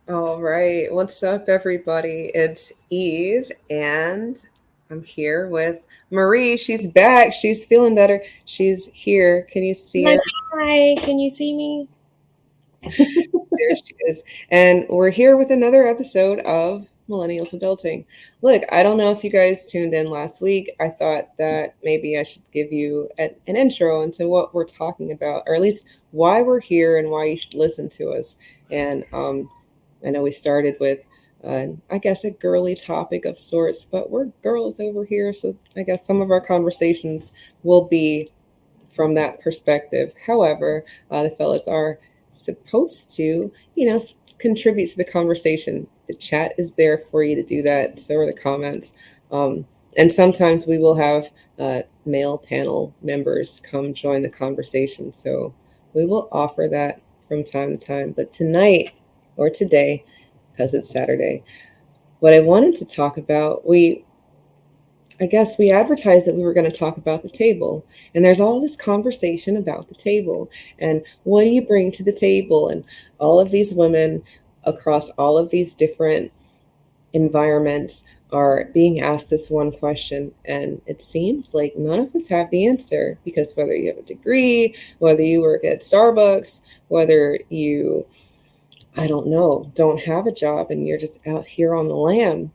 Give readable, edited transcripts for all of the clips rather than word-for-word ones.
All right. What's up, everybody? It's Eve, and I'm here with Marie. She's back. She's feeling better. She's here. Can you see Like, her? hi, can you see me? There she is. And we're here with another episode of Millennials Adulting. Look, I don't know if you guys tuned in last week. I thought that maybe I should give you an intro into what we're talking about, or at least why we're here and why you should listen to us. And I know we started with, I guess, a girly topic of sorts, but we're girls over here, so I guess some of our conversations will be from that perspective. However, the fellas are supposed to, contribute to the conversation. The chat is there for you to do that. So are the comments. Um, and sometimes we will have male panel members come join the conversation. So we will offer that from time to time. But tonight or today, because it's Saturday, what I wanted to talk about, I guess we advertised that we were going to talk about the table. And there's all this conversation about the table and what do you bring to the table? And all of these women across all of these different environments are being asked this one question. And it seems like none of us have the answer because whether you have a degree, whether you work at Starbucks, whether you, I don't know, don't have a job and you're just out here on the lam,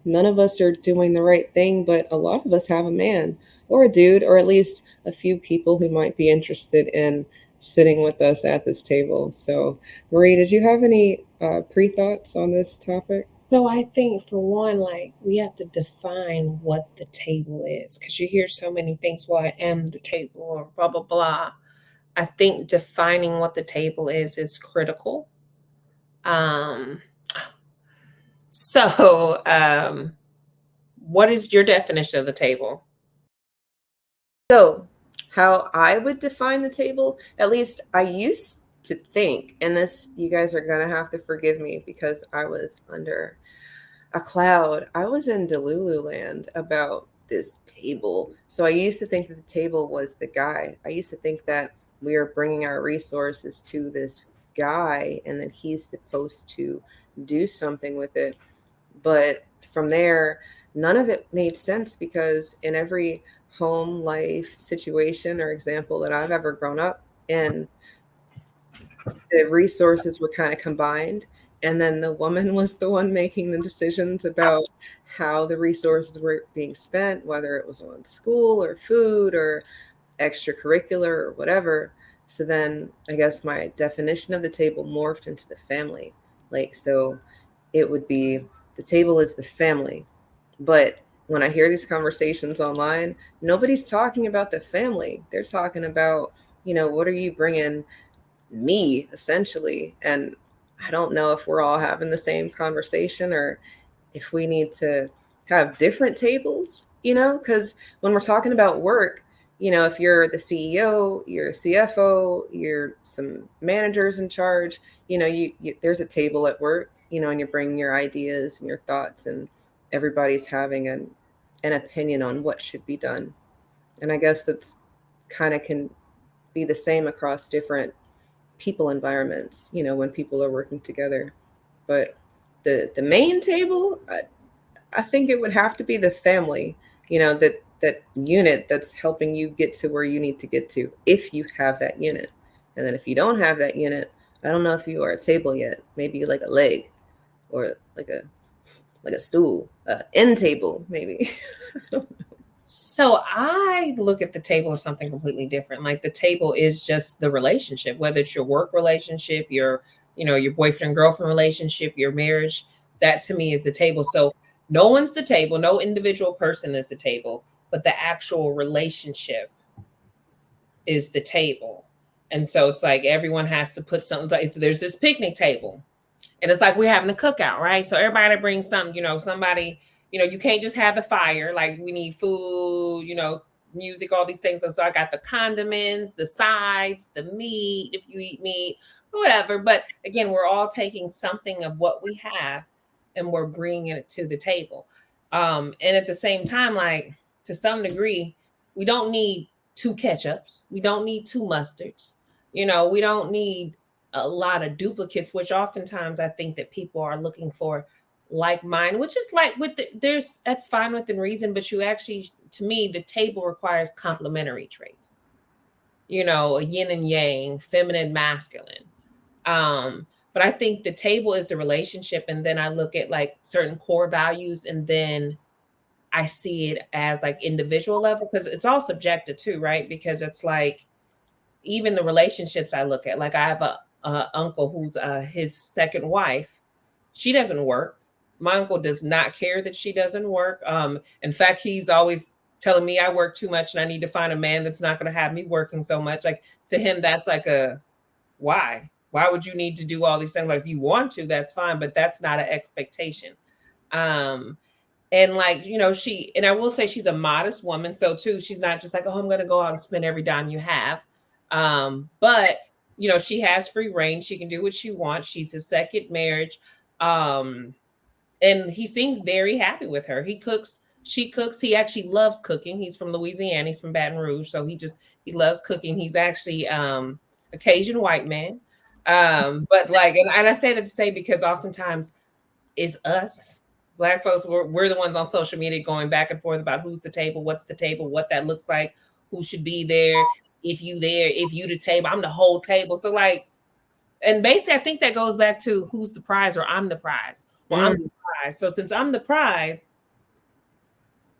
none of us are doing the right thing, but a lot of us have a man or a dude, or at least a few people who might be interested in sitting with us at this table. So, Marie, did you have any pre thoughts on this topic? So I think for one, like we have to define what the table is because you hear so many things. Well, I am the table or blah blah blah. I think defining what the table is critical. Um, so what is your definition of the table? So, how I would define the table, at least I used to think, and this, you guys are going to have to forgive me because I was under a cloud. I was in Delulu land about this table. So I used to think that the table was the guy. I used to think that we are bringing our resources to this guy and that he's supposed to do something with it. But from there, none of it made sense because in every home life situation or example that I've ever grown up in, the resources were kind of combined, and then the woman was the one making the decisions about how the resources were being spent, whether it was on school or food or extracurricular or whatever. So then I guess my definition of the table morphed into the family. Like, so it would be the table is the family. But when I hear these conversations online, nobody's talking about the family. They're talking about, what are you bringing me essentially? And I don't know if we're all having the same conversation or if we need to have different tables, because when we're talking about work, if you're the CEO, you're a CFO, you're some managers in charge, there's a table at work, and you're bringing your ideas and your thoughts, and everybody's having an opinion on what should be done. And I guess that's kind of can be the same across different people environments, when people are working together. But the main table, I think it would have to be the family, that unit that's helping you get to where you need to get to if you have that unit. And then if you don't have that unit, I don't know if you are a table yet. Maybe like a leg or like a stool, end table maybe. So I look at the table as something completely different. Like the table is just the relationship, whether it's your work relationship, your boyfriend girlfriend relationship, your marriage. That to me is the table. So no one's the table, no individual person is the table, but the actual relationship is the table. And so it's like everyone has to put something. Like there's this picnic table, and it's like we're having a cookout, right? So everybody brings something. Somebody. You can't just have the fire. Like we need food. Music, all these things. So I got the condiments, the sides, the meat. If you eat meat, or whatever. But again, we're all taking something of what we have, and we're bringing it to the table. And at the same time, like to some degree, we don't need two ketchups. We don't need two mustards. We don't need a lot of duplicates, which oftentimes I think that people are looking for like mine, which is like there's that's fine within reason, but you actually, to me, the table requires complementary traits. A yin and yang, feminine, masculine. But I think the table is the relationship, and then I look at like certain core values, and then I see it as like individual level, because it's all subjective too, right? Because it's like even the relationships I look at, like I have a uncle who's his second wife. She doesn't work. My uncle does not care that she doesn't work. In fact, he's always telling me I work too much and I need to find a man that's not going to have me working so much. Like, to him, that's like a why? Why would you need to do all these things? Like, if you want to, that's fine, but that's not an expectation. Um, and like, and I will say she's a modest woman. So too, she's not just like, oh, I'm gonna go out and spend every dime you have. But she has free reign. She can do what she wants. She's his second marriage. Um, and he seems very happy with her. He cooks, she cooks. He actually loves cooking. He's from Louisiana. He's from Baton Rouge. So he loves cooking. He's actually a Cajun white man. But like, and I say that to say because oftentimes it's us black folks, we're the ones on social media going back and forth about who's the table, what's the table, what that looks like, who should be there, if you there, if you the table, I'm the whole table. So like, and basically I think that goes back to who's the prize, or I'm the prize. Well, I'm Mm. the prize. So since I'm the prize,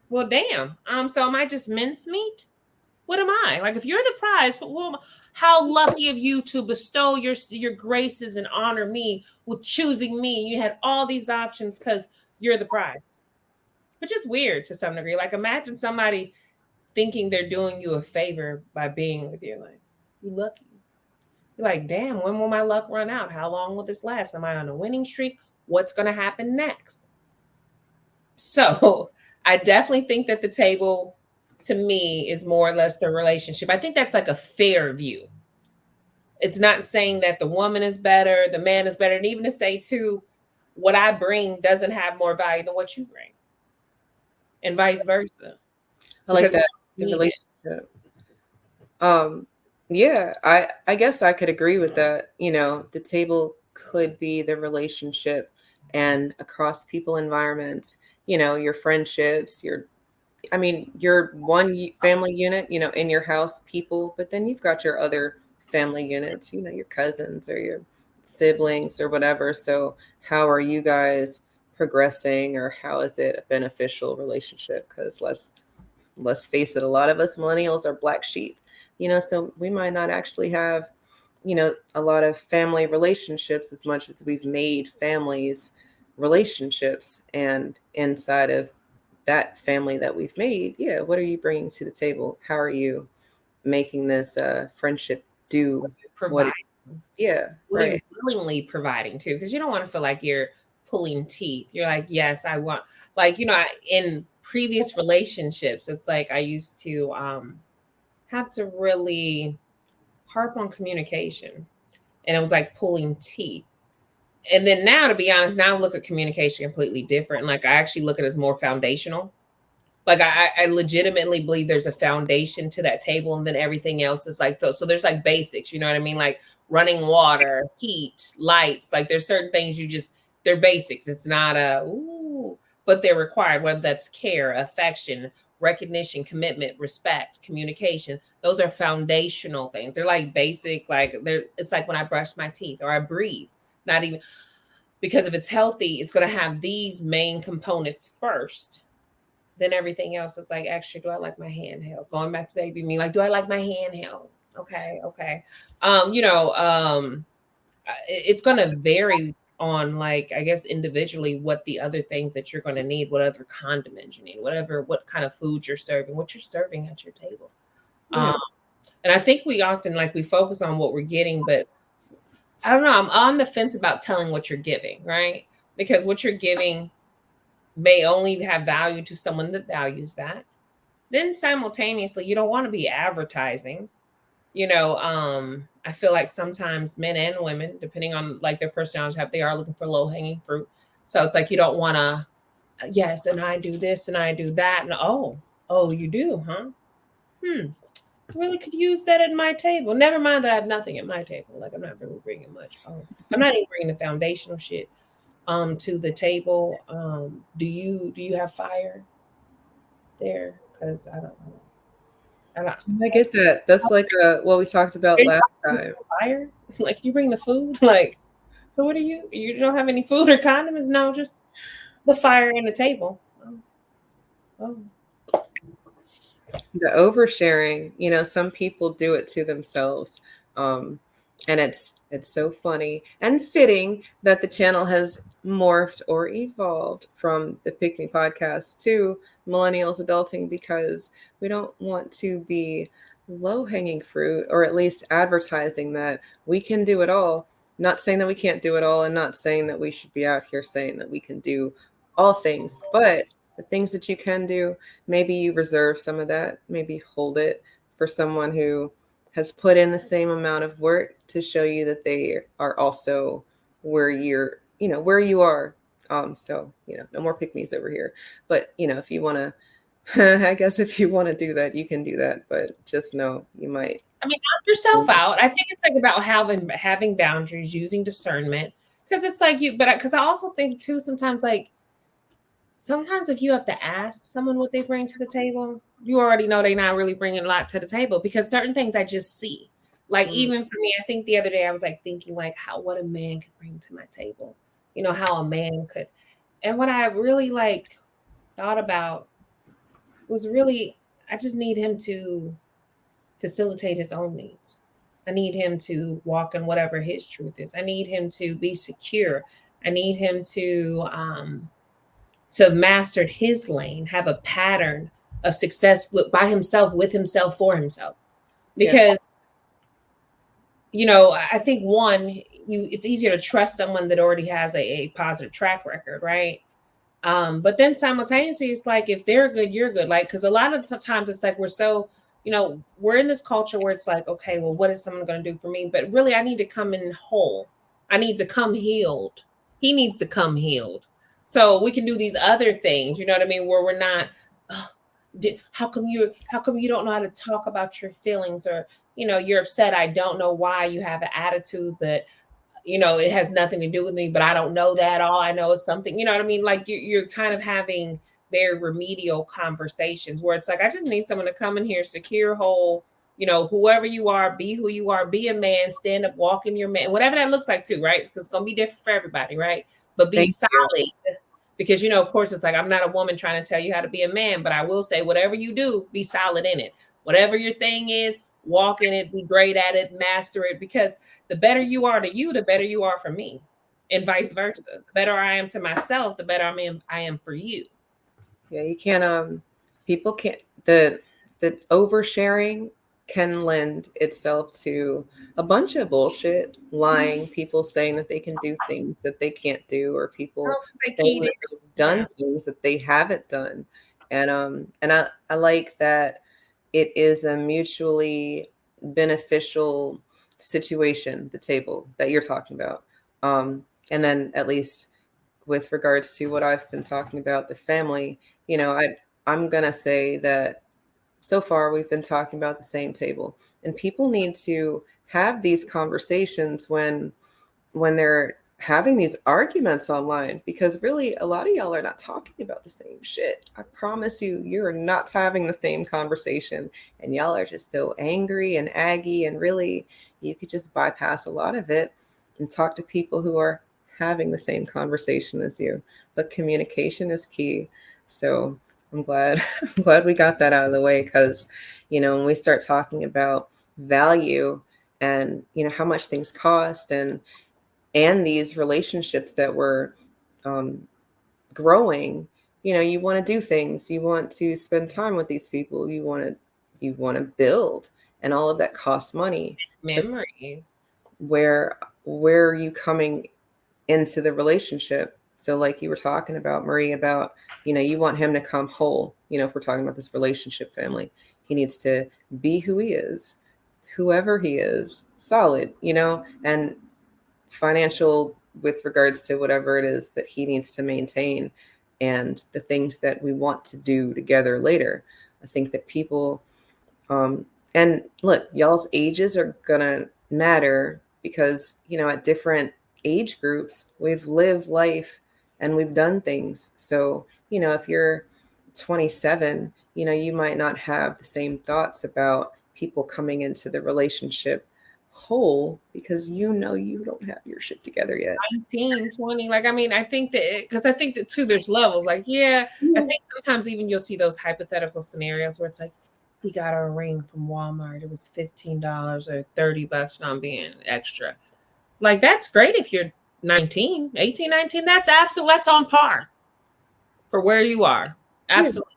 well, damn. So am I just mincemeat? What am I? Like, if you're the prize, well, how lucky of you to bestow your graces and honor me with choosing me. You had all these options because you're the prize, which is weird to some degree. Like, imagine somebody thinking they're doing you a favor by being with you. Like, you lucky. You're like, damn, when will my luck run out? How long will this last? Am I on a winning streak? What's going to happen next? So I definitely think that the table, to me, is more or less the relationship. I think that's like a fair view. It's not saying that the woman is better, the man is better, and even to say too, what I bring doesn't have more value than what you bring, and vice versa, I like because that, we the need it. relationship. Um, yeah, I guess I could agree with that. The table could be the relationship, and across people environments, your friendships, I mean, you're one family unit, in your house, people, but then you've got your other family units, your cousins or your siblings or whatever. So, how are you guys progressing, or how is it a beneficial relationship? Because let's face it, a lot of us millennials are black sheep, so we might not actually have, a lot of family relationships as much as we've made families relationships. And inside of that family that we've made, yeah, what are you bringing to the table? How are you making this friendship do what Provide. it, yeah, What are you right. willingly providing too? Because you don't want to feel like you're pulling teeth. You're like, yes, I want, like, in previous relationships, it's like I used to have to really harp on communication, and it was like pulling teeth. And then now, to be honest, now I look at communication completely different. Like, I actually look at it as more foundational. Like, I legitimately believe there's a foundation to that table, and then everything else is like those. So there's like basics, you know what I mean? Like running water, heat, lights. Like, there's certain things they're basics. It's not but they're required, whether that's care, affection, recognition, commitment, respect, communication. Those are foundational things. They're like basic, like it's like when I brush my teeth or I breathe. Not even, because if it's healthy, it's going to have these main components first, then everything else is like extra. Do I like my handheld? Going back to baby me, like, do I like my handheld? Okay, okay. It's gonna vary on, like, I guess individually what the other things that you're gonna need, what other condiments you need, what kind of food you're serving, what you're serving at your table. Yeah. And I think we often, like, we focus on what we're getting, but I don't know. I'm on the fence about telling what you're giving, right? Because what you're giving may only have value to someone that values that. Then simultaneously, you don't want to be advertising. I feel like sometimes men and women, depending on like their personality type, they are looking for low hanging fruit. So it's like you don't want to, yes, and I do this and I do that, and oh, you do, huh? Hmm. really could use that at my table. Never mind that I have nothing at my table. Like I'm not really bringing much home. I'm not even bringing the foundational shit to the table. Do you have fire there? Because I don't. I get that. That's like what we talked Are about you last talking to time. the fire? Like you bring the food? Like so? What are you? You don't have any food or condiments? No, just the fire and the table. Oh. The oversharing, some people do it to themselves. Um, and it's so funny and fitting that the channel has morphed or evolved from the Pick Me podcast to Millennials Adulting, because we don't want to be low hanging fruit, or at least advertising that we can do it all. Not saying that we can't do it all, and not saying that we should be out here saying that we can do all things, but the things that you can do, maybe you reserve some of that, maybe hold it for someone who has put in the same amount of work to show you that they are also where where you are. So, no more pick me's over here. But, if you want to, I guess if you want to do that, you can do that. But just know you might. I mean, knock yourself out. I think it's like about having boundaries, using discernment, because it's like you. But because I also think too, sometimes if you have to ask someone what they bring to the table, you already know they're not really bringing a lot to the table because certain things I just see. Like Mm, even for me, I think the other day I was like thinking like how what a man could bring to my table. How a man could, and what I really like thought about was really I just need him to facilitate his own needs. I need him to walk in whatever his truth is. I need him to be secure. I need him to have mastered his lane, have a pattern of success by himself, with himself, for himself. yeah, Because I think one, it's easier to trust someone that already has a positive track record, right? But then simultaneously, it's like if they're good, you're good. Like, because a lot of the times it's like we're in this culture where it's like, okay, well, what is someone going to do for me? But really, I need to come in whole. I need to come healed. He needs to come healed. So we can do these other things, you know what I mean? Where we're not, oh, how come you don't know how to talk about your feelings, or you're upset. I don't know why you have an attitude, but it has nothing to do with me, but I don't know that. All I know is something, you know what I mean? Like you're kind of having very remedial conversations where it's like, I just need someone to come in here, secure, whole, whoever you are, be who you are, be a man, stand up, walk in your man, whatever that looks like too, right? Because it's going to be different for everybody, right? But be thank you. solid because, of course, it's like, I'm not a woman trying to tell you how to be a man, but I will say, whatever you do, be solid in it. Whatever your thing is, walk in it, be great at it, master it, because the better you are to you, the better you are for me, and vice versa. The better I am to myself, the better I am for you. Yeah, you can't people can't the oversharing can lend itself to a bunch of bullshit, lying, people saying that they can do things that they can't do, or people Oh, because they saying keyed that in. they've Yeah. done things that they haven't done. And I like that it is a mutually beneficial situation, the table that you're talking about. And then at least with regards to what I've been talking about, the family, I'm gonna say that so far we've been talking about the same table, and people need to have these conversations when they're having these arguments online, because really a lot of y'all are not talking about the same shit. I promise you, you're not having the same conversation, and y'all are just so angry and aggy, and really you could just bypass a lot of it and talk to people who are having the same conversation as you. But communication is key. So I'm glad I'm glad we got that out of the way, because when we start talking about value, and how much things cost, and these relationships that were um, growing, you want to do things, you want to spend time with these people, you want to build, and all of that costs money. But Memories. where are you coming into the relationship? So like you were talking about, Marie, about you want him to come whole. If we're talking about this relationship, family, he needs to be who he is, whoever he is, solid, and financial, with regards to whatever it is that he needs to maintain, and the things that we want to do together later. I think that people And look, y'all's ages are gonna matter because, at different age groups, we've lived life and we've done things. So, if you're 27, you might not have the same thoughts about people coming into the relationship whole because you don't have your shit together yet. 19, 20. Like, I mean, I think that because I think that too, there's levels. Like, yeah, I Yeah. think sometimes even you'll see those hypothetical scenarios where it's like, he got a ring from Walmart. It was $15 or $30. I'm being extra. Like, that's great if you're 19, 18, 19. That's absolutely, that's on par for where you are. Yeah. Absolutely.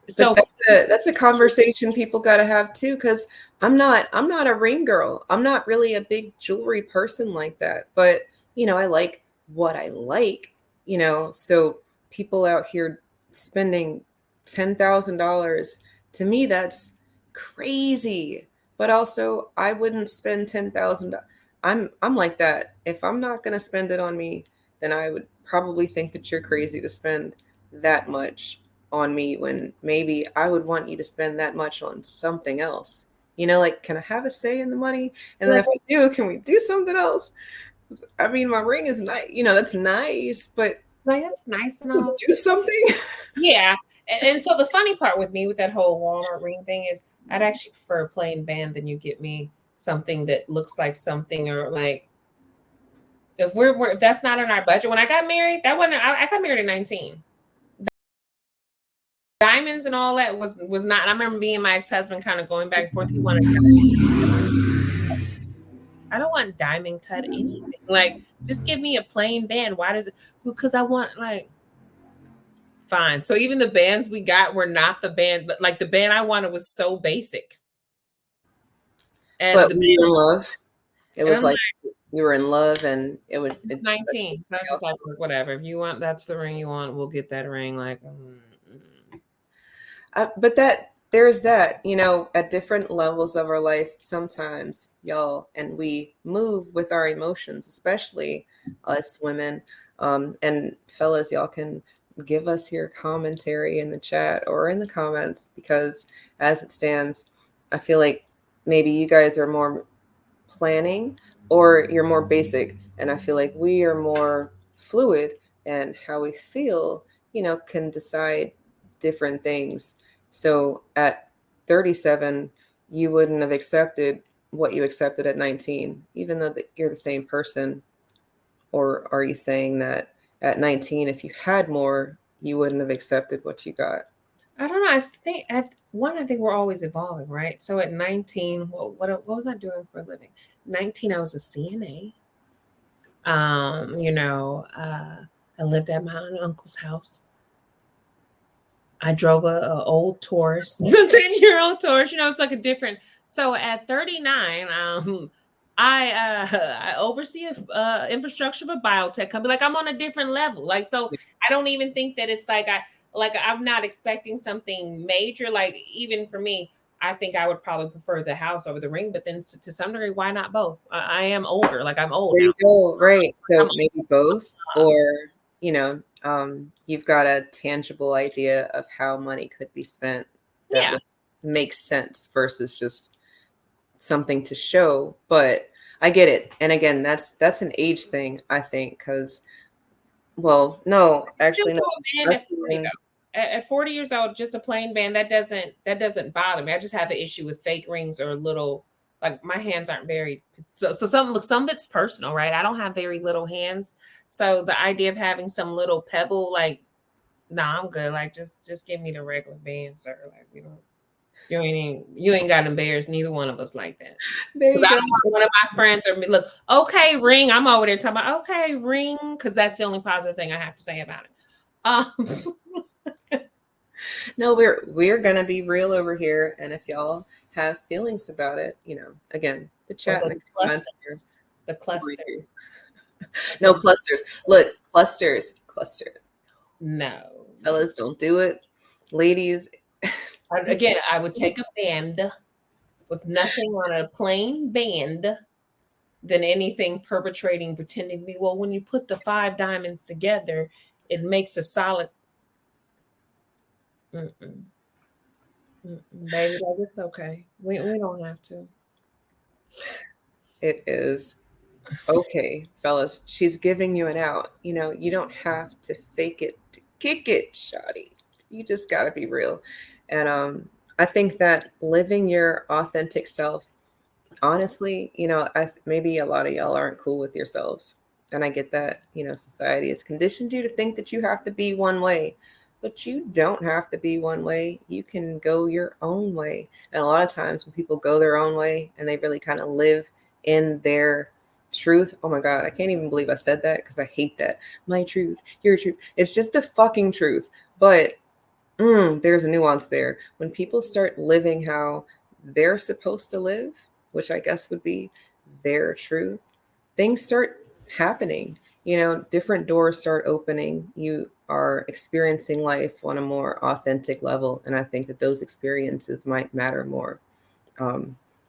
But So, that's a conversation people got to have too, because I'm not a ring girl. I'm not really a big jewelry person like that. But I like what I like. So people out here spending $10,000, to me that's crazy. But also, I wouldn't spend 10,000. I'm like that. If I'm not gonna spend it on me, then I would probably think that you're crazy to spend that much on me when maybe I would want you to spend that much on something else. Like, can I have a say in the money? And then like, if I do, can we do something else? I mean, my ring is nice, that's nice, but that's nice enough. do something. Yeah. And so the funny part with me with that whole Walmart ring thing is I'd actually prefer a plain band than you get me something that looks like something, or like if that's not in our budget. When I got married, that wasn't I got married at 19. Diamonds and all that was not. I remember me and my ex-husband kind of going back and forth. He wanted I don't want diamond cut anything. Like, just give me a plain band. Why does it? Because I want, like, fine. So even the bands we got were not the band, but like the band I wanted was so basic. And But the were you in band, love? It and was I'm like you were in love, and it was like that's 19. just So I was just like, whatever. If you want, that's the ring you want, we'll get that ring. Like, but there's that, at different levels of our life, sometimes y'all and we move with our emotions, especially us women. And fellas, y'all can give us your commentary in the chat or in the comments, because as it stands, I feel like maybe you guys are more planning or you're more basic, and I feel like we are more fluid, and how we feel can decide different things. So at 37, you wouldn't have accepted what you accepted at 19, even though you're the same person. Or are you saying that at 19, if you had more, you wouldn't have accepted what you got? I don't know. I think I think we're always evolving, right? So at 19, what was I doing for a living? 19, I was a CNA. I lived at my aunt and uncle's house. I drove a old Taurus, a 10-year-old Taurus. It's like a different. So at 39, I oversee infrastructure of a biotech company. Like, I'm on a different level. Like, so I don't even think that it's like I'm not expecting something major. Like, even for me, I think I would probably prefer the house over the ring. But then to some degree, why not both? I am older. Like, I'm old There now. you go. Right. I'm So maybe both, or, you've got a tangible idea of how money could be spent that yeah. would make sense versus just something to show. But I get it. And again, that's an age thing, I think, because, well, no, Still actually, no. do a band I've at 40 seen, though. At 40 years old, just a plain band that doesn't bother me. I just have an issue with fake rings or little, like, my hands aren't very, so some of it's personal, right? I don't have very little hands. So the idea of having some little pebble, like, nah, I'm good. Like, just give me the regular band, sir. Like, you ain't got to embarrass neither one of us like that. there Because you I go. don't want one of my friends or me look, okay, ring. I'm over there talking about, okay, ring, because that's the only positive thing I have to say about it. No, we're gonna be real over here, and if y'all have feelings about it, again, the Or chat and those the comments here. clusters, the clusters. No clusters. Look, cluster. No. Fellas, don't do it. Ladies, Again, I would take a band with nothing on, a plain band, than anything perpetrating, pretending to be, well, when you put the five diamonds together, it makes a solid. Mm-mm. Baby, like it's okay. We don't have to. It is okay, fellas. She's giving you an out. You don't have to fake it to kick it, shoddy. You just gotta be real. And I think that living your authentic self, honestly, maybe a lot of y'all aren't cool with yourselves. And I get that, society has conditioned you to think that you have to be one way, but you don't have to be one way. You can go your own way. And a lot of times when people go their own way and they really kind of live in their truth, oh my God, I can't even believe I said that because I hate that. My truth, your truth. It's just the fucking truth. But there's a nuance there. When people start living how they're supposed to live, which I guess would be their truth, things start happening. Different doors start opening. You are experiencing life on a more authentic level. And I think that those experiences might matter more.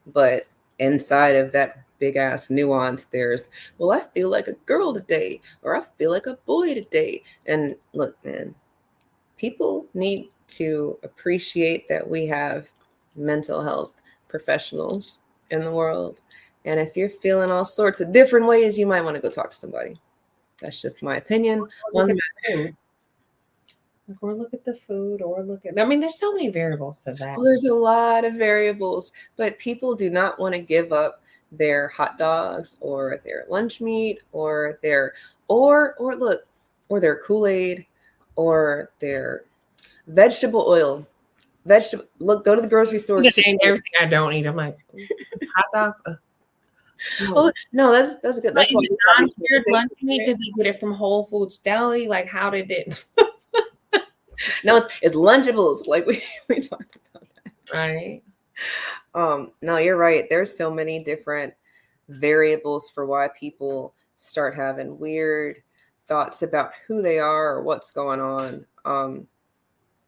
But inside of that big ass nuance, there's, well, I feel like a girl today, or I feel like a boy today. And look, man, people need to appreciate that we have mental health professionals in the world. And if you're feeling all sorts of different ways, you might want to go talk to somebody. That's just my opinion Look on at that. the food. Like, or look at the food, or look at. I mean, there's so many variables to that. Well, there's a lot of variables, but people do not want to give up their hot dogs or their lunch meat or or look, or their Kool-Aid or their vegetable oil. Look, go to the grocery store You can today. name everything I don't eat. I'm like hot dogs. No. Oh no, that's good. Like, That's is why it we have these non-cured lunch conversations, meat? right? Did they get it from Whole Foods Deli? Like, how did it? No, it's Lunchables. Like we talked about that. Right. No, you're right. There's so many different variables for why people start having weird thoughts about who they are or what's going on.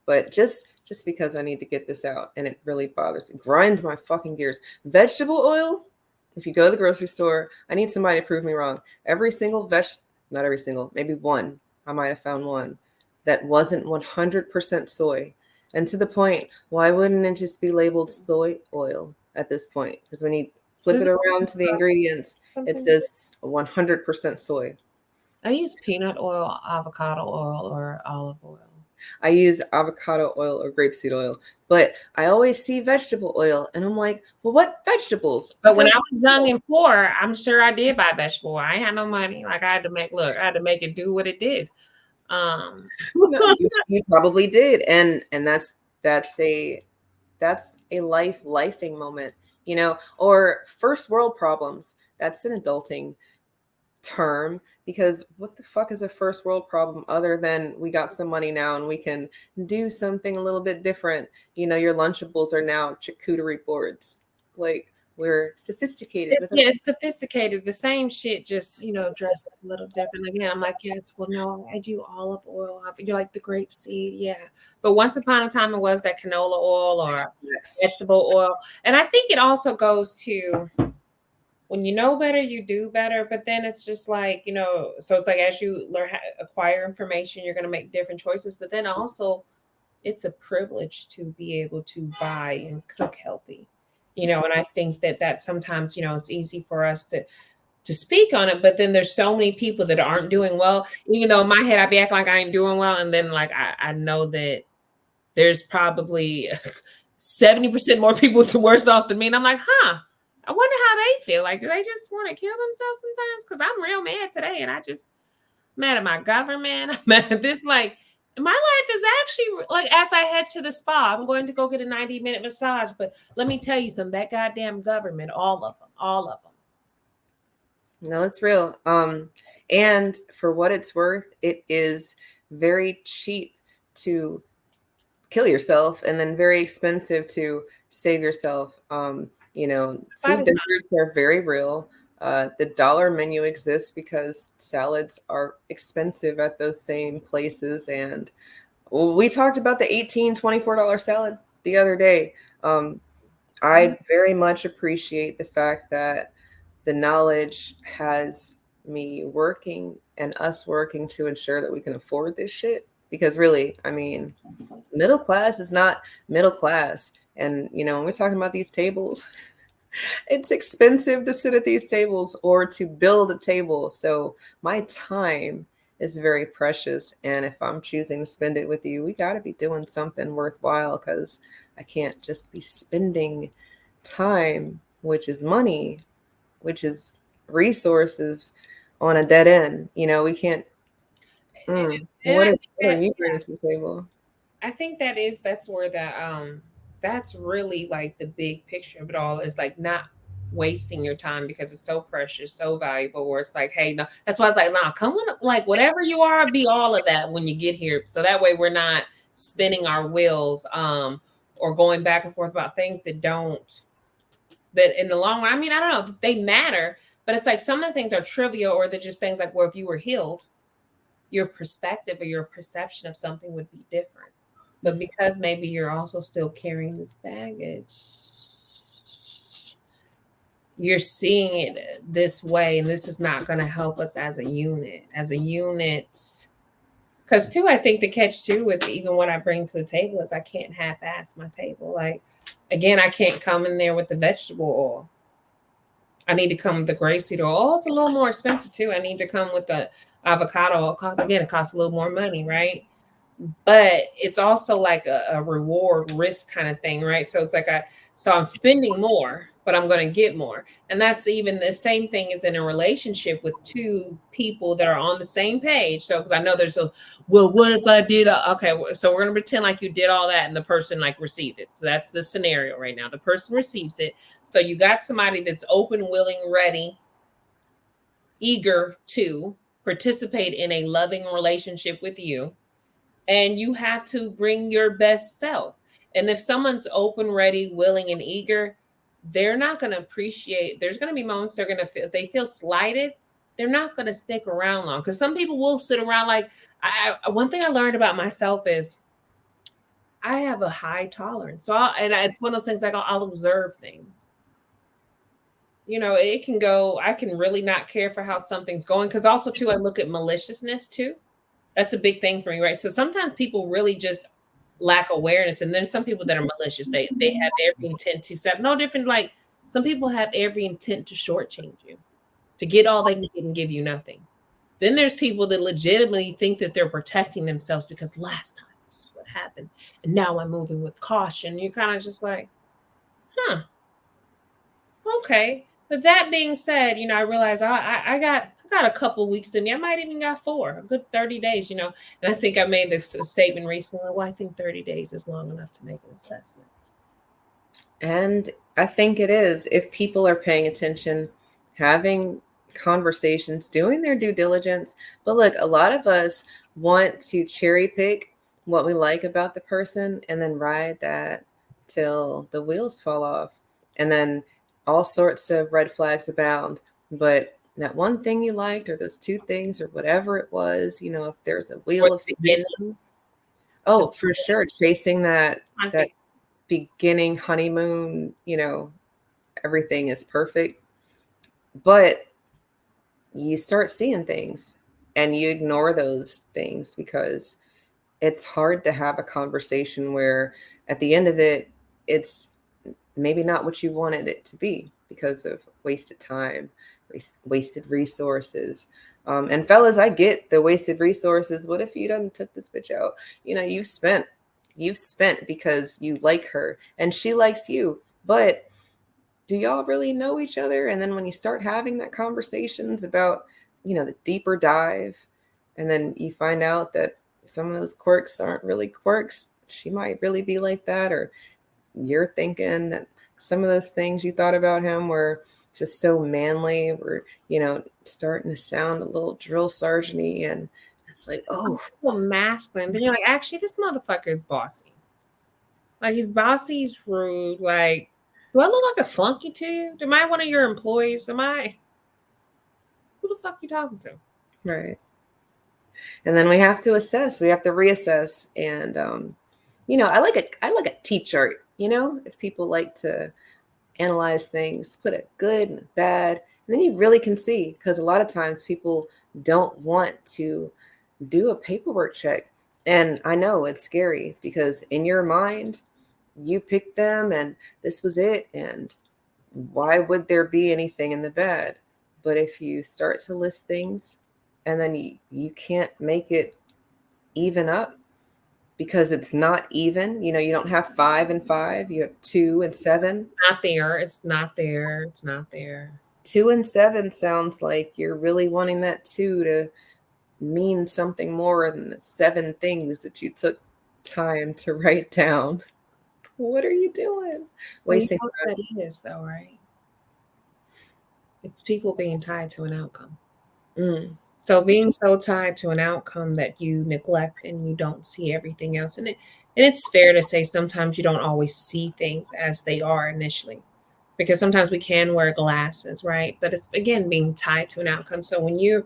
But just because I need to get this out and it really bothers, it grinds my fucking gears. Vegetable oil. If you go to the grocery store, I need somebody to prove me wrong. Every single not every single, maybe one. I might have found one that wasn't 100% soy. And to the point, why wouldn't it just be labeled soy oil at this point? Because when you flip Does it it around to the ingredients, it something? says 100% soy. I use peanut oil, avocado oil, or olive oil. I use avocado oil or grapeseed oil, but I always see vegetable oil and I'm like, well, what vegetables? But when I was young and poor, I'm sure I did buy vegetable oil. I ain't had no money. Like I had to I had to make it do what it did. Um, No, you probably did. And that's a that's a lifing moment, or first world problems. That's an adulting term, because what the fuck is a first world problem other than we got some money now and we can do something a little bit different. Your Lunchables are now charcuterie boards. Like, we're sophisticated with a. it's sophisticated. The same shit, just dressed a little different. Again, I'm like, yes, well, no, I do olive oil. You're like the grape seed, yeah. But once upon a time, it was that canola oil or Yes. vegetable oil, and I think it also goes to when you know better, you do better. But then it's just like so it's like as you learn acquire information, you're gonna make different choices. But then also, it's a privilege to be able to buy and cook healthy. And I think that sometimes it's easy for us to speak on it, but then there's so many people that aren't doing well. Even though in my head I be acting like I ain't doing well, and then like I know that there's probably 70% more people to worse off than me, and I'm like, I wonder how they feel. Like, do they just want to kill themselves sometimes? Because I'm real mad today, and I just mad at my government. I'm mad at this. Like, my life is actually like as I head to the spa, I'm going to go get a 90-minute massage. But let me tell you something, that goddamn government, all of them. No, it's real. And for what it's worth, it is very cheap to kill yourself and then very expensive to save yourself. Food deserts are very real. The dollar menu exists because salads are expensive at those same places. And we talked about the $18-$24 salad the other day. I very much appreciate the fact that the knowledge has me working and us working to ensure that we can afford this shit. because really, I mean, middle class is not middle class. And, when we're talking about these tables, it's expensive to sit at these tables or to build a table. So my time is very precious. And if I'm choosing to spend it with you, we got to be doing something worthwhile, because I can't just be spending time, which is money, which is resources, on a dead end. We can't. And I think What are that you bringing to the table? I think that's where that's really like the big picture of it all is like not wasting your time because it's so precious, so valuable. Where it's like, hey, no, that's why it's like, nah, come on, like whatever you are, be all of that when you get here. So that way we're not spinning our wheels, or going back and forth about things that in the long run. I mean, I don't know, they matter, but it's like some of the things are trivial, or they're just things like, well, if you were healed, your perspective or your perception of something would be different. But because maybe you're also still carrying this baggage, you're seeing it this way, and this is not going to help us as a unit. As a unit, because too, I think the catch too with even what I bring to the table is I can't half-ass my table. Like again, I can't come in there with the vegetable oil. I need to come with the grapeseed oil. Oh, it's a little more expensive too. I need to come with the avocado oil. Again, it costs a little more money, right? But it's also like a reward risk kind of thing, right? So it's like so I'm spending more, but I'm going to get more. And that's even the same thing as in a relationship with two people that are on the same page. So because I know there's a, well, what if I did okay, so we're going to pretend like you did all that and the person like received it. So that's the scenario right now. The person receives it. So you got somebody that's open, willing, ready, eager to participate in a loving relationship with you, and you have to bring your best self. And if someone's open, ready, willing, and eager, they're not going to appreciate. There's going to be moments they're going to feel, they feel slighted. They're not going to stick around long, because some people will sit around. Like one thing I learned about myself is I have a high tolerance. So it's one of those things like I'll observe things. It can go. I can really not care for how something's going, because also too I look at maliciousness too. That's a big thing for me, right? So sometimes people really just lack awareness, and there's some people that are malicious. They have every intent to set no different. Like some people have every intent to shortchange you, to get all they can get and give you nothing. Then there's people that legitimately think that they're protecting themselves because last time this is what happened, and now I'm moving with caution. You're kind of just like, huh, okay. But that being said, I realize I got a couple weeks in me. I might even got a good 30 days, And I think I made this statement recently. Well, I think 30 days is long enough to make an assessment. And I think it is. If people are paying attention, having conversations, doing their due diligence. But look, a lot of us want to cherry pick what we like about the person and then ride that till the wheels fall off. And then all sorts of red flags abound. But that one thing you liked, or those two things, or whatever it was, if there's a Or wheel of the beginning, seasoning, the oh, for beginning, sure, chasing I that think beginning honeymoon, everything is perfect. But you start seeing things and you ignore those things because it's hard to have a conversation where at the end of it, it's maybe not what you wanted it to be because of wasted time, wasted resources. And fellas, I get the wasted resources. What if you done took this bitch out? You've spent because you like her and she likes you. But do y'all really know each other? And then when you start having that conversations about, the deeper dive, and then you find out that some of those quirks aren't really quirks, she might really be like that, or you're thinking that some of those things you thought about him were just so manly, were, starting to sound a little drill sergeant-y, and it's like, oh, so masculine. Then you're like, actually, this motherfucker is bossy. Like he's bossy, he's rude. Like, do I look like a flunky to you? Am I one of your employees? Am I? Who the fuck you talking to? right. And then we have to assess, we have to reassess. And I like a T chart, if people like to analyze things, put a good and a bad, and then you really can see, because a lot of times people don't want to do a paperwork check. And I know it's scary because in your mind, you picked them and this was it. And why would there be anything in the bed? But if you start to list things and then you can't make it even up because it's not even, you don't have 5 and 5, you have 2 and 7. Not there. It's not there. It's not there. 2 and 7 sounds like you're really wanting that two to mean something more than the 7 things that you took time to write down. What are you doing? Well, you Wasting know what that is, though, right? It's people being tied to an outcome. time. So being so tied to an outcome that you neglect and you don't see everything else. And it's fair to say sometimes you don't always see things as they are initially. Because sometimes we can wear glasses, right? But it's again being tied to an outcome. So when you're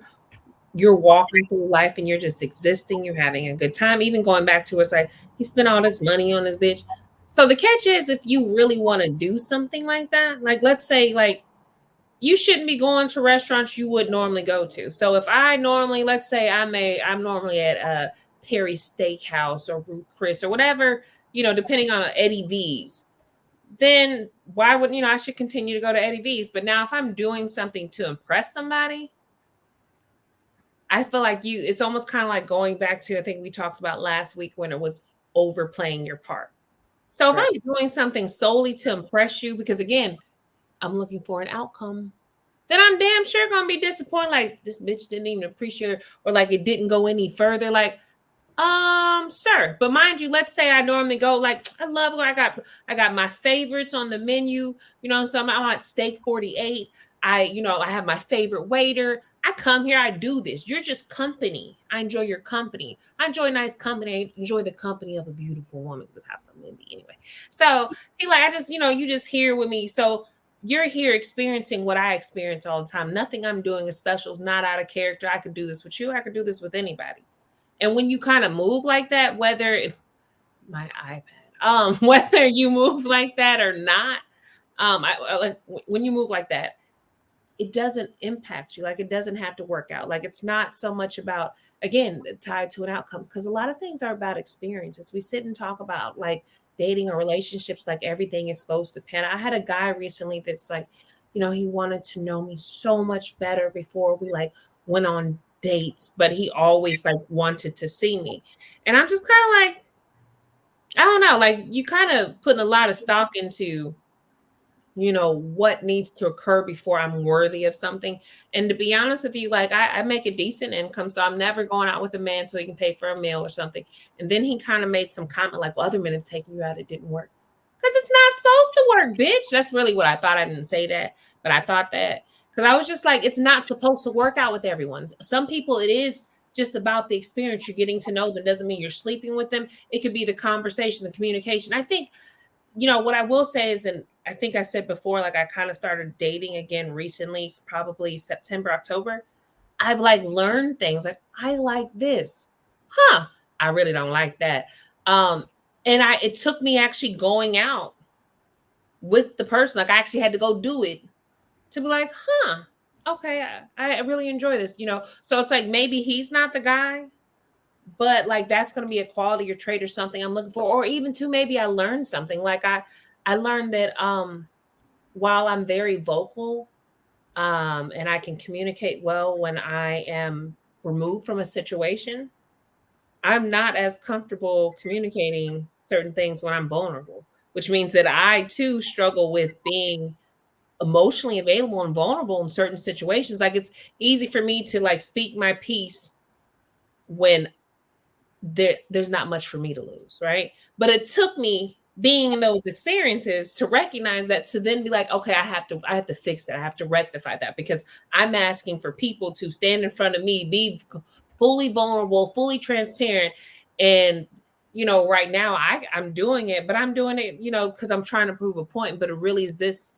walking through life and you're just existing, you're having a good time, even going back to it's like he spent all this money on this bitch. So the catch is if you really want to do something like that, like let's say like you shouldn't be going to restaurants you would normally go to. So if I normally, let's say I'm normally at a Perry Steakhouse or Ruth Chris or whatever, depending on Eddie V's, then why would I should continue to go to Eddie V's. But now if I'm doing something to impress somebody, I feel like it's almost kind of like going back to I think we talked about last week when it was overplaying your part. So if Right. I'm doing something solely to impress you, because again, I'm looking for an outcome, then I'm damn sure gonna be disappointed. Like this bitch didn't even appreciate it, or like it didn't go any further. Like, sir. But mind you, let's say I normally go like I love what I got my favorites on the menu. You know what I'm saying? I want steak 48. I have my favorite waiter. I come here, I do this. You're just company. I enjoy your company. I enjoy nice company. I enjoy the company of a beautiful woman. Because that's how some men be anyway. So he like, I just, you just here with me. So you're here experiencing what I experience all the time. Nothing I'm doing is special, is not out of character. I could do this with you. I could do this with anybody. And when you kind of move like that, whether if my iPad, whether you move like that or not, I like when you move like that, it doesn't impact you. Like it doesn't have to work out. Like it's not so much about again tied to an outcome because a lot of things are about experiences. We sit and talk about like dating or relationships, like everything is supposed to pan. I had a guy recently that's like, he wanted to know me so much better before we like went on dates, but he always like wanted to see me. And I'm just kind of like, I don't know, like you kind of putting a lot of stock into what needs to occur before I'm worthy of something. And to be honest with you, like I make a decent income, so I'm never going out with a man so he can pay for a meal or something. And then he kind of made some comment like, well, other men have taken you out, it didn't work. Because it's not supposed to work, bitch. That's really what I thought. I didn't say that, but I thought that because I was just like, it's not supposed to work out with everyone. Some people, it is just about the experience. You're getting to know them. Doesn't mean you're sleeping with them. It could be the conversation, the communication. I think what I will say is, and I think I said before, like I kind of started dating again recently, probably September, October. I've like learned things like I like this. Huh. I really don't like that. Um, and it took me actually going out with the person. Like I actually had to go do it to be like, huh, okay, I really enjoy this. So it's like maybe he's not the guy, but like that's going to be a quality or trait or something I'm looking for, or even too maybe I learned something like I learned that while I'm very vocal and I can communicate well when I am removed from a situation, I'm not as comfortable communicating certain things when I'm vulnerable, which means that I too struggle with being emotionally available and vulnerable in certain situations. Like it's easy for me to like speak my piece when there's not much for me to lose, right? But it took me being in those experiences to recognize that, to then be like, okay, I have to fix that. I have to rectify that because I'm asking for people to stand in front of me, be fully vulnerable, fully transparent. And right now I'm doing it, but I'm doing it, because I'm trying to prove a point. But it really is this.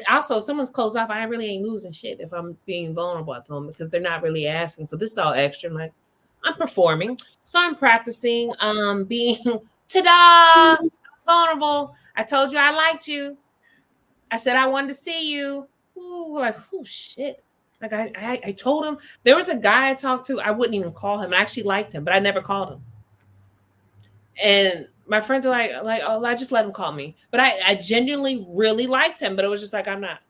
Also, if someone's closed off, I really ain't losing shit if I'm being vulnerable at the moment because they're not really asking. So this is all extra. I'm like, I'm performing. So I'm practicing being ta-da, vulnerable. I told you I liked you. I said I wanted to see you. Ooh, like, oh shit. Like I told him there was a guy I talked to. I wouldn't even call him. I actually liked him, but I never called him. And my friends are like, oh, I just let him call me. But I genuinely really liked him, but it was just like, I'm not,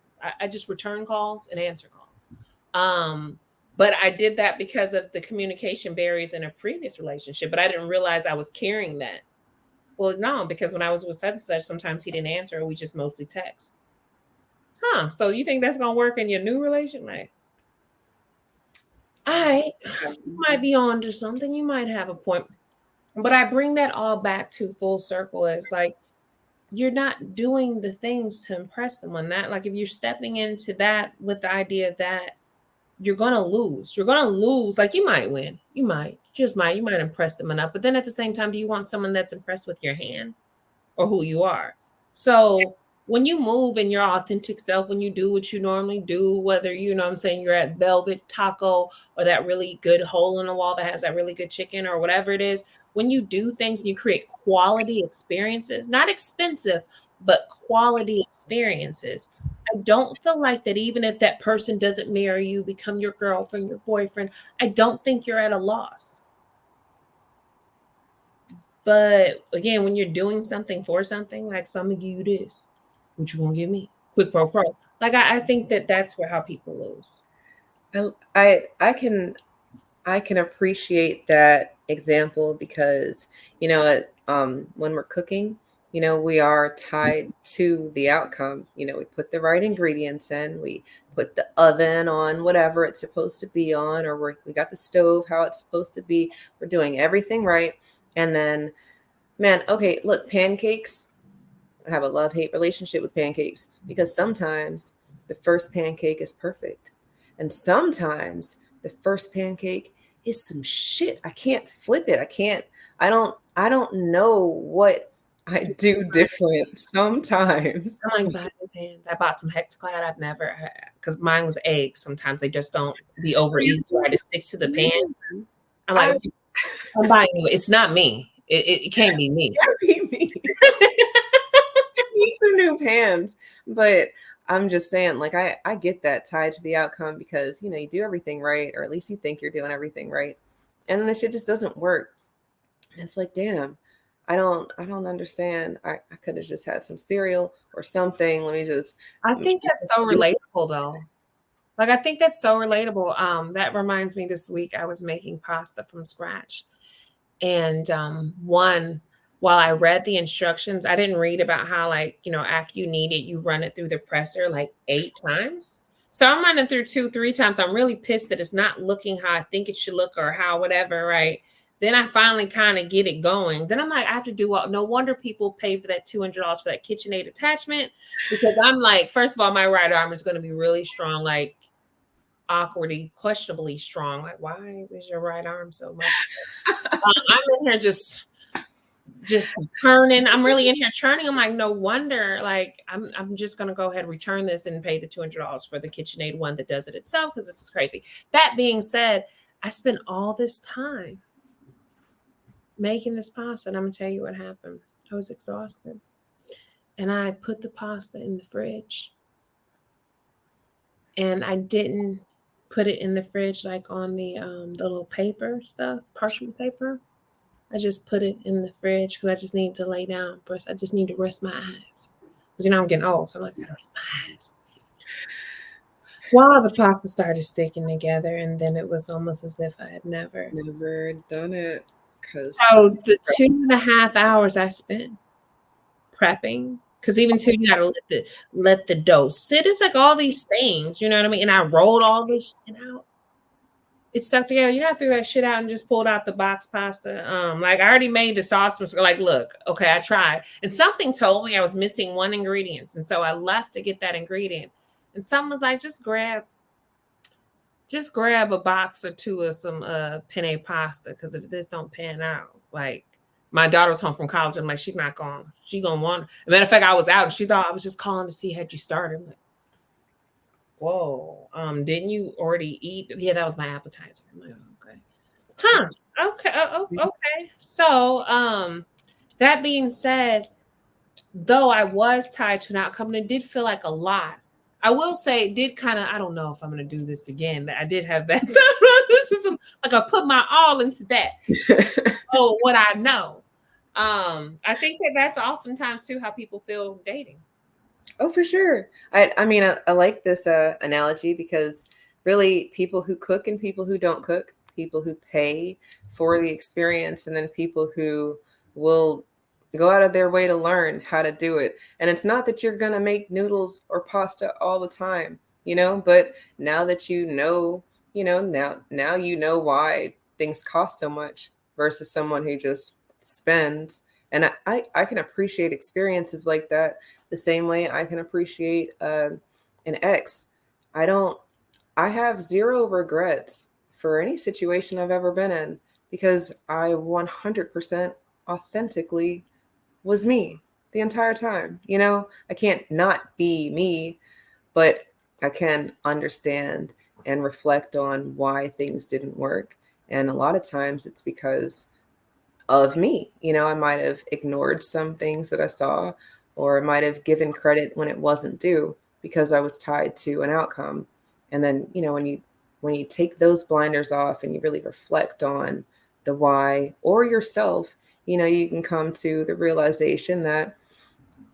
I just return calls and answer calls. Um, but I did that because of the communication barriers in a previous relationship, but I didn't realize I was carrying that. Well, no, because when I was with such and such, sometimes he didn't answer, or we just mostly text. Huh? So you think that's gonna work in your new relationship? Like, I might be on to something. You might have a point, but I bring that all back to full circle. Is like you're not doing the things to impress someone. That like if you're stepping into that with the idea that you're gonna lose, you're gonna lose. Like you might win, you might just might, you might impress them enough, but then at the same time, do you want someone that's impressed with your hand or who you are? So when you move in your authentic self, when you do what you normally do, whether you know what I'm saying, you're at Velvet Taco or that really good hole in the wall that has that really good chicken or whatever it is, when you do things and you create quality experiences, not expensive, but quality experiences, I don't feel like that even if that person doesn't marry you, become your girlfriend, your boyfriend, I don't think you're at a loss. But again, when you're doing something for something, like so I'm gonna give you this, what you gonna give me? Quick pro pro. Like I think that that's where how people lose. I can appreciate that example because, when we're cooking, we are tied to the outcome. We put the right ingredients in, we put the oven on whatever it's supposed to be on, or we got the stove how it's supposed to be. We're doing everything right. And then, man, okay, look, pancakes. I have a love hate relationship with pancakes because sometimes the first pancake is perfect. And sometimes the first pancake is some shit. I can't flip it. I don't know what I do different sometimes. I'm like buying new pans. I bought some Hexaclad. I've never because mine was eggs. Sometimes they just don't be over easy. Right, it sticks to the pan. I'm like, I I'm buying new. It's not me. It can't be me. can't be me. Need some new pans. But I'm just saying, like, I get that tied to the outcome because, you do everything right, or at least you think you're doing everything right. And then the shit just doesn't work. And it's like, damn, I don't understand. I could have just had some cereal or something. Let me just I think that's so relatable though. Like I think that's so relatable. That reminds me this week I was making pasta from scratch. And one, while I read the instructions, I didn't read about how, like, after you knead it, you run it through the presser like 8 times. So I'm running through 2, 3 times. I'm really pissed that it's not looking how I think it should look or how whatever, right? Then I finally kind of get it going. Then I'm like, I have to do what? No wonder people pay for that $200 for that KitchenAid attachment because I'm like, first of all, my right arm is going to be really strong, like awkwardly, questionably strong. Like, why is your right arm so much? I'm in here just turning. I'm really in here churning. I'm like, no wonder. Like, I'm just gonna go ahead and return this and pay the $200 for the KitchenAid one that does it itself because this is crazy. That being said, I spent all this time making this pasta, and I'm gonna tell you what happened. I was exhausted, and I put the pasta in the fridge, and I didn't put it in the fridge like on the little paper stuff, parchment paper. I just put it in the fridge because I just need to lay down first. I just need to rest my eyes. Because, I'm getting old, so I'm like, I gotta rest my eyes. While the pasta started sticking together, and then it was almost as if I had never. never done it because So the 2.5 hours I spent prepping, because even too, you gotta let the dough sit. It's like all these things, you know what I mean? And I rolled all this shit out. It stuck together. You not threw that shit out and just pulled out the box pasta. Like I already made the sauce from like, look, okay, I tried. And something told me I was missing one ingredient. And so I left to get that ingredient. And someone was like, just grab a box or two of some penne pasta. Cause if this don't pan out, like my daughter's home from college. I'm like, she gonna want it. Matter of fact, I was out and she's all, I was just calling to see had you started. I'm like, whoa, didn't you already eat? Yeah, that was my appetizer. I'm like, okay. Huh. Okay. Okay. So, that being said, though I was tied to an outcome and it did feel like a lot. I will say it did kind of, I don't know if I'm going to do this again. I did have that. Like I put my all into that. Oh, what I know. I think that that's oftentimes too how people feel dating. Oh, for sure. I mean, I like this analogy because really, people who cook and people who don't cook, people who pay for the experience, and then people who will go out of their way to learn how to do it. And it's not that you're gonna make noodles or pasta all the time, but now that now you know why things cost so much versus someone who just spends. And I can appreciate experiences like that the same way I can appreciate an ex. I don't, I have zero regrets for any situation I've ever been in because I 100% authentically was me the entire time. I can't not be me, but I can understand and reflect on why things didn't work. And a lot of times it's because of me. I might have ignored some things that I saw, or I might have given credit when it wasn't due because I was tied to an outcome. And then, when you take those blinders off and you really reflect on the why or yourself, you can come to the realization that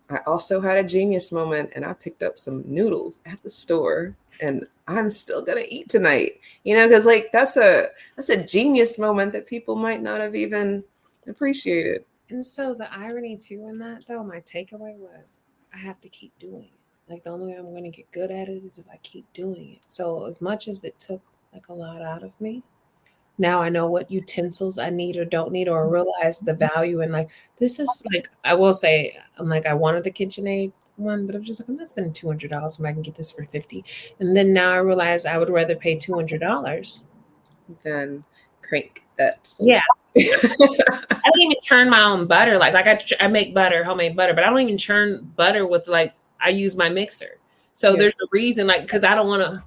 I also had a genius moment and I picked up some noodles at the store and I'm still gonna eat tonight. Because like that's a genius moment that people might not have even appreciated. And so the irony too in that though, my takeaway was I have to keep doing it. Like the only way I'm going to get good at it is if I keep doing it. So as much as it took like a lot out of me, now I know what utensils I need or don't need, or realize the value. And like, this is like, I will say, I'm like, I wanted the KitchenAid one, but I'm just like, I'm not spending $200 when I can get this for 50. And then now I realize I would rather pay $200. Then crank that Yeah. stove. I don't even churn my own butter. I make butter, homemade butter, but I don't even churn butter with like, I use my mixer. So Yeah, there's a reason, like, because I don't want to.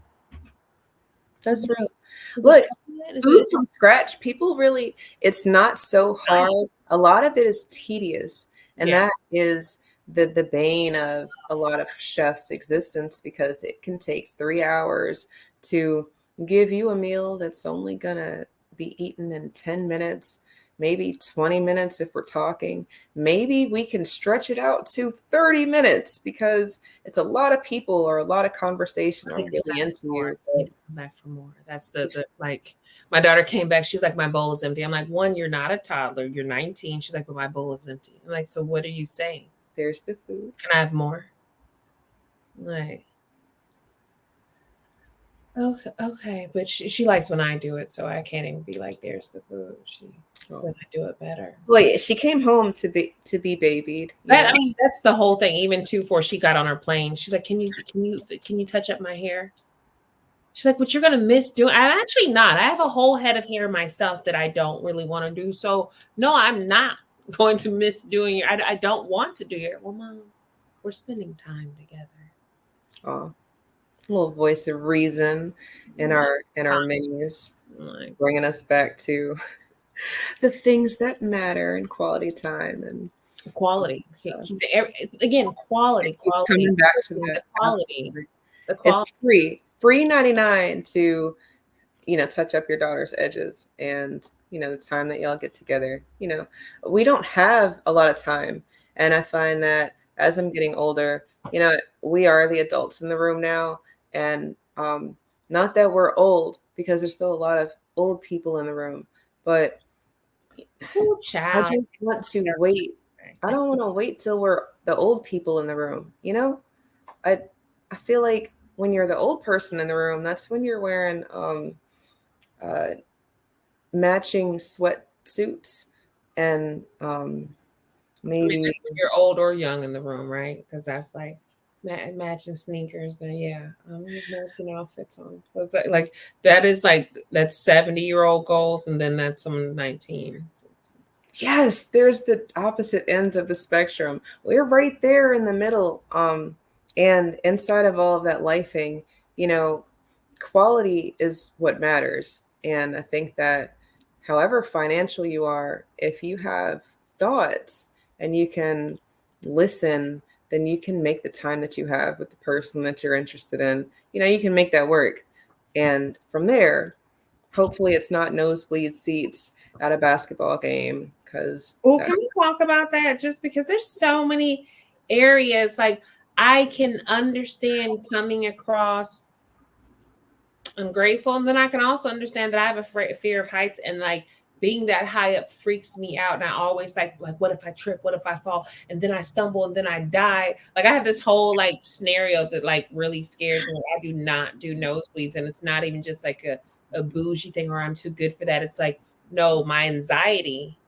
that's real. Is it Look, chocolate? Is food it from scratch, people really, it's not so hard. science? A lot of it is tedious. And Yeah. that is the bane of a lot of chefs' existence because it can take 3 hours to give you a meal that's only gonna be eaten in 10 minutes, maybe 20 minutes if we're talking. Maybe we can stretch it out to 30 minutes because it's a lot of people or a lot of conversation I are need to come really back into for more. you. I need to come back for more. That's the like my daughter came back. She's like, my bowl is empty. I'm like, one, you're not a toddler. You're 19. She's like, but my bowl is empty. I'm like, so what are you saying? There's the food. Can I have more? Like, okay, okay. But she likes when I do it, so I can't even be like, there's the food. She Oh. when I do it better. Well, yeah, she came home to be babied, That I mean, that's the whole thing. Even too, before she got on her plane, she's like, can you touch up my hair? She's like, "What you're gonna miss doing?" I'm actually not. I have a whole head of hair myself that I don't really want to do. So no, I'm not going to miss doing your. I don't want to do your. Well, mom, we're spending time together. Oh, little voice of reason in Like, our minis, like bringing us back to the things that matter in quality time and quality. stuff. Again, It quality, keeps quality, coming back to that. the quality, Absolutely. the It's quality. free 99 to touch up your daughter's edges and the time that y'all get together. We don't have a lot of time, and I find that as I'm getting older, we are the adults in the room now, and not that we're old because there's still a lot of old people in the room, but Oh, I child. just want to wait. I don't want to wait till we're the old people in the room. I feel like when you're the old person in the room, that's when you're wearing uh, matching sweatsuits and I mean, maybe that's when you're old or young in the room, right? Because that's like matching sneakers and yeah, you have matching outfits on. So it's like that is like that's 70-year-old goals, and then that's some 19. yes, there's the opposite ends of the spectrum. We're right there in the middle. And inside of all of that lifing, you know, quality is what matters. And I think that however financial you are, if you have thoughts and you can listen, then you can make the time that you have with the person that you're interested in. You can make that work. And from there, hopefully it's not nosebleed seats at a basketball game. because Well, that. can we talk about that? Just because there's so many areas, like I can understand coming across ungrateful, and then I can also understand that I have a fear of heights, and like being that high up freaks me out. And I always like, what if I trip? What if I fall? And then I stumble and then I die. Like I have this whole like scenario that like really scares me. I do not do nosebleeds, and it's not even just like a bougie thing or I'm too good for that. It's like, no, my anxiety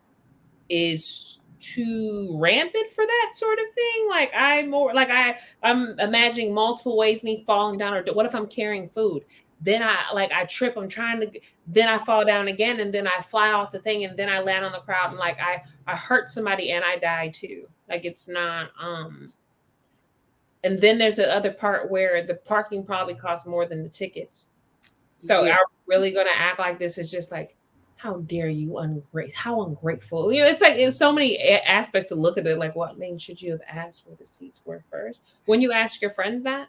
is too rampant for that sort of thing. Like I'm more like I'm imagining multiple ways me falling down, or what if I'm carrying food? Then I trip, I'm trying to, then I fall down again, and then I fly off the thing, and then I land on the crowd, and like I hurt somebody and I die too. Like it's not and then there's the other part where the parking probably costs more than the tickets. So are Yeah. we really gonna act like this is just like, how dare you how ungrateful? You know, it's like it's so many aspects to look at it. Like, what mean should you have asked where the seats were first? When you ask your friends that,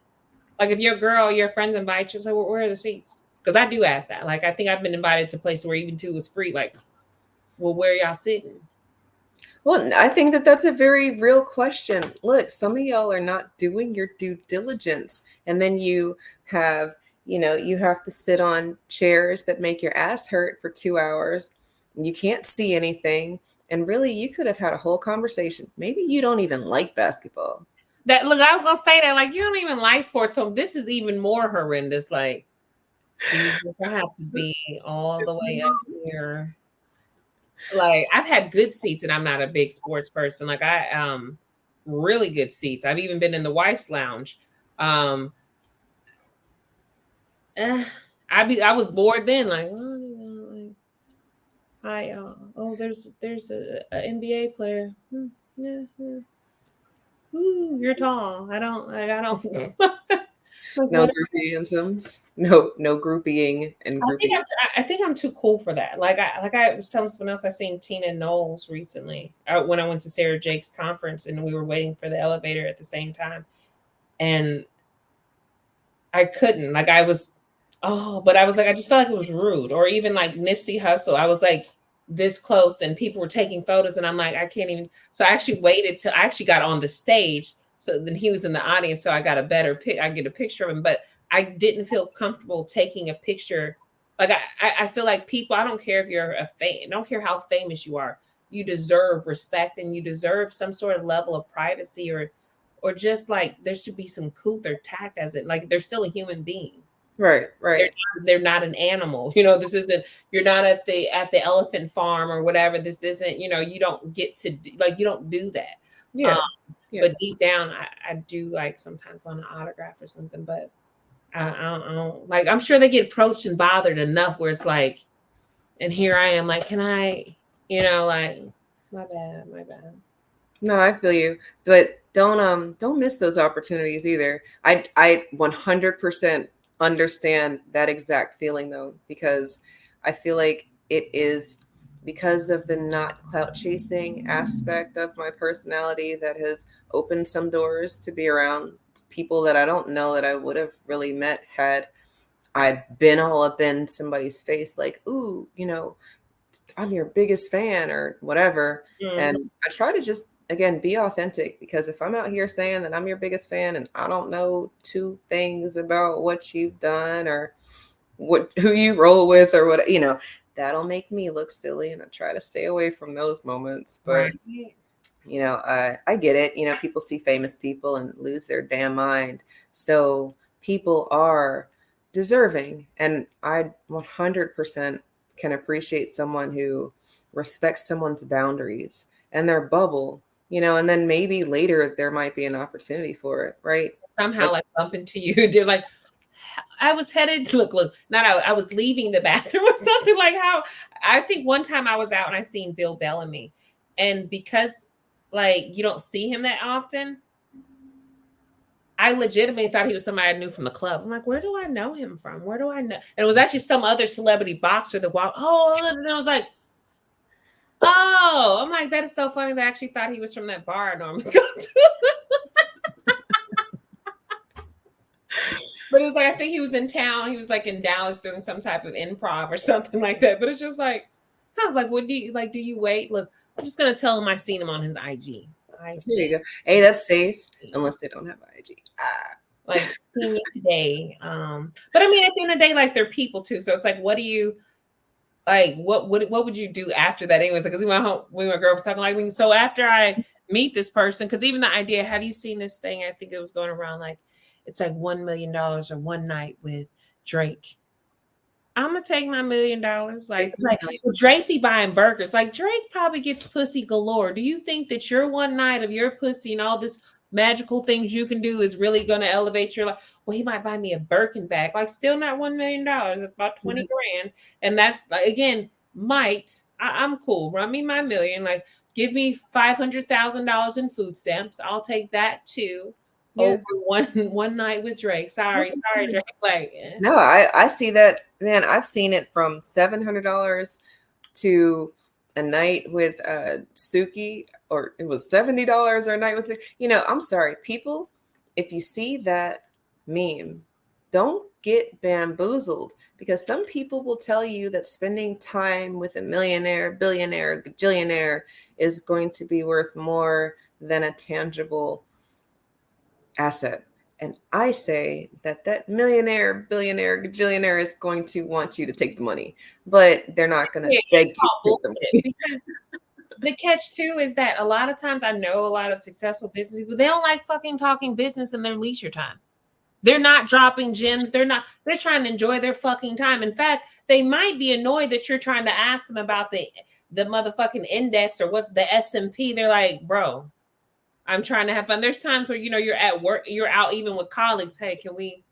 like, if your girl, your friends invite you, so where are the seats? Because I do ask that. Like, I think I've been invited to places where even two was free. Like, well, where y'all sitting? Well, I think that that's a very real question. Look, some of y'all are not doing your due diligence, and then you have, you have to sit on chairs that make your ass hurt for 2 hours. And you can't see anything, and really, you could have had a whole conversation. Maybe you don't even like basketball. That look, I was gonna say that. Like, you don't even like sports, so this is even more horrendous. Like, Jesus, I have to be all the way up here. Like I've had good seats and I'm not a big sports person. Like I really good seats. I've even been in the wife's lounge. Um eh, I was bored then, like, oh, like hi oh there's a NBA player. Yeah, yeah. Ooh, you're tall. I don't like No what groupie anthems. No groupieing and groupie. I think I'm too cool for that. I was telling someone else I seen Tina Knowles recently when I went to Sarah Jake's conference and we were waiting for the elevator at the same time, and I couldn't like I was but I was like I just felt like it was rude. Or even like Nipsey Hussle, I was like this close and people were taking photos and I'm like I can't even. So I actually waited till I actually got on the stage. So then he was in the audience, so I got a better pic. I get a picture of him, but I didn't feel comfortable taking a picture. Like I feel like people. I don't care if you're a I don't care how famous you are. You deserve respect and you deserve some sort of level of privacy, or just like there should be some couth or tact as it like they're still a human being. Right, They're right. they're not an animal. You know, this isn't you're not at the elephant farm or whatever. This isn't, you don't get to like you don't do that. Um, Yeah. Yeah. but deep down I do like sometimes want an autograph or something, but I don't like I'm sure they get approached and bothered enough where it's like, and here I am like, can I, like my bad, my bad. No, I feel you, but don't miss those opportunities either. I 100% understand that exact feeling though, because I feel like it is because of the not clout chasing aspect of my personality that has opened some doors to be around people that I don't know that I would have really met had I been all up in somebody's face like, ooh, I'm your biggest fan or whatever. Mhm. And I try to just, again, be authentic, because if I'm out here saying that I'm your biggest fan and I don't know two things about what you've done or who you roll with or what, that'll make me look silly, and I try to stay away from those moments. But Right. I get it. People see famous people and lose their damn mind. So people are deserving. And I 100% can appreciate someone who respects someone's boundaries and their bubble, and then maybe later there might be an opportunity for it, right? Somehow Like, like bump into you. They're like, I was headed to look, not I was leaving the bathroom or something. Like how I think one time I was out and I seen Bill Bellamy. And because like you don't see him that often, I legitimately thought he was somebody I knew from the club. I'm like, where do I know him from? Where do I know? And it was actually some other celebrity boxer that walked. Oh, and I was like, oh, I'm like, that is so funny that I actually thought he was from that bar I normally go to. But it was like I think he was in town. He was like in Dallas doing some type of improv or something like that. But it's just like, I was like, what do you like? Do you wait? Look, I'm just gonna tell him I seen him on his IG. I Here seen you go. Hey, that's safe you. unless they don't have IG. Ah, Like seen you today. But I mean, at the end of the day, like they're people too. So it's like, what do you like? What would you do after that? Anyways, because we went home, we and my girlfriend talking like, so after I meet this person, because even the idea, have you seen this thing? I think it was going around like it's like $1 million or one night with Drake. I'm gonna take my $1 million. take the Like million. well, Drake be buying burgers. Like Drake probably gets pussy galore. Do you think that your one night of your pussy and all this magical things you can do is really gonna elevate your life? Well, he might buy me a Birkin bag. Like still not $1 million. It's about 20 grand. And that's like again, might I'm cool. Run me my million. Like give me $500,000 in food stamps. I'll take that too. Yeah. Over one night with Drake. Sorry, Drake. Like No, I see that, man. I've seen it from $700 to a night with Suki, or it was $70 or a night with Suki. I'm sorry, people. If you see that meme, don't get bamboozled, because some people will tell you that spending time with a millionaire, billionaire, gajillionaire is going to be worth more than a tangible asset. And I say that that millionaire, billionaire, gajillionaire is going to want you to take the money, but they're not going to yeah, it's beg you all to take the bullshit money. because the catch too is that a lot of times I know a lot of successful business people, they don't like fucking talking business in their leisure time. They're not dropping gems. They're trying to enjoy their fucking time. In fact, they might be annoyed that you're trying to ask them about the motherfucking index or what's the S&P. They're like, bro, I'm trying to have fun. There's times where you're at work, you're out even with colleagues. Hey, can we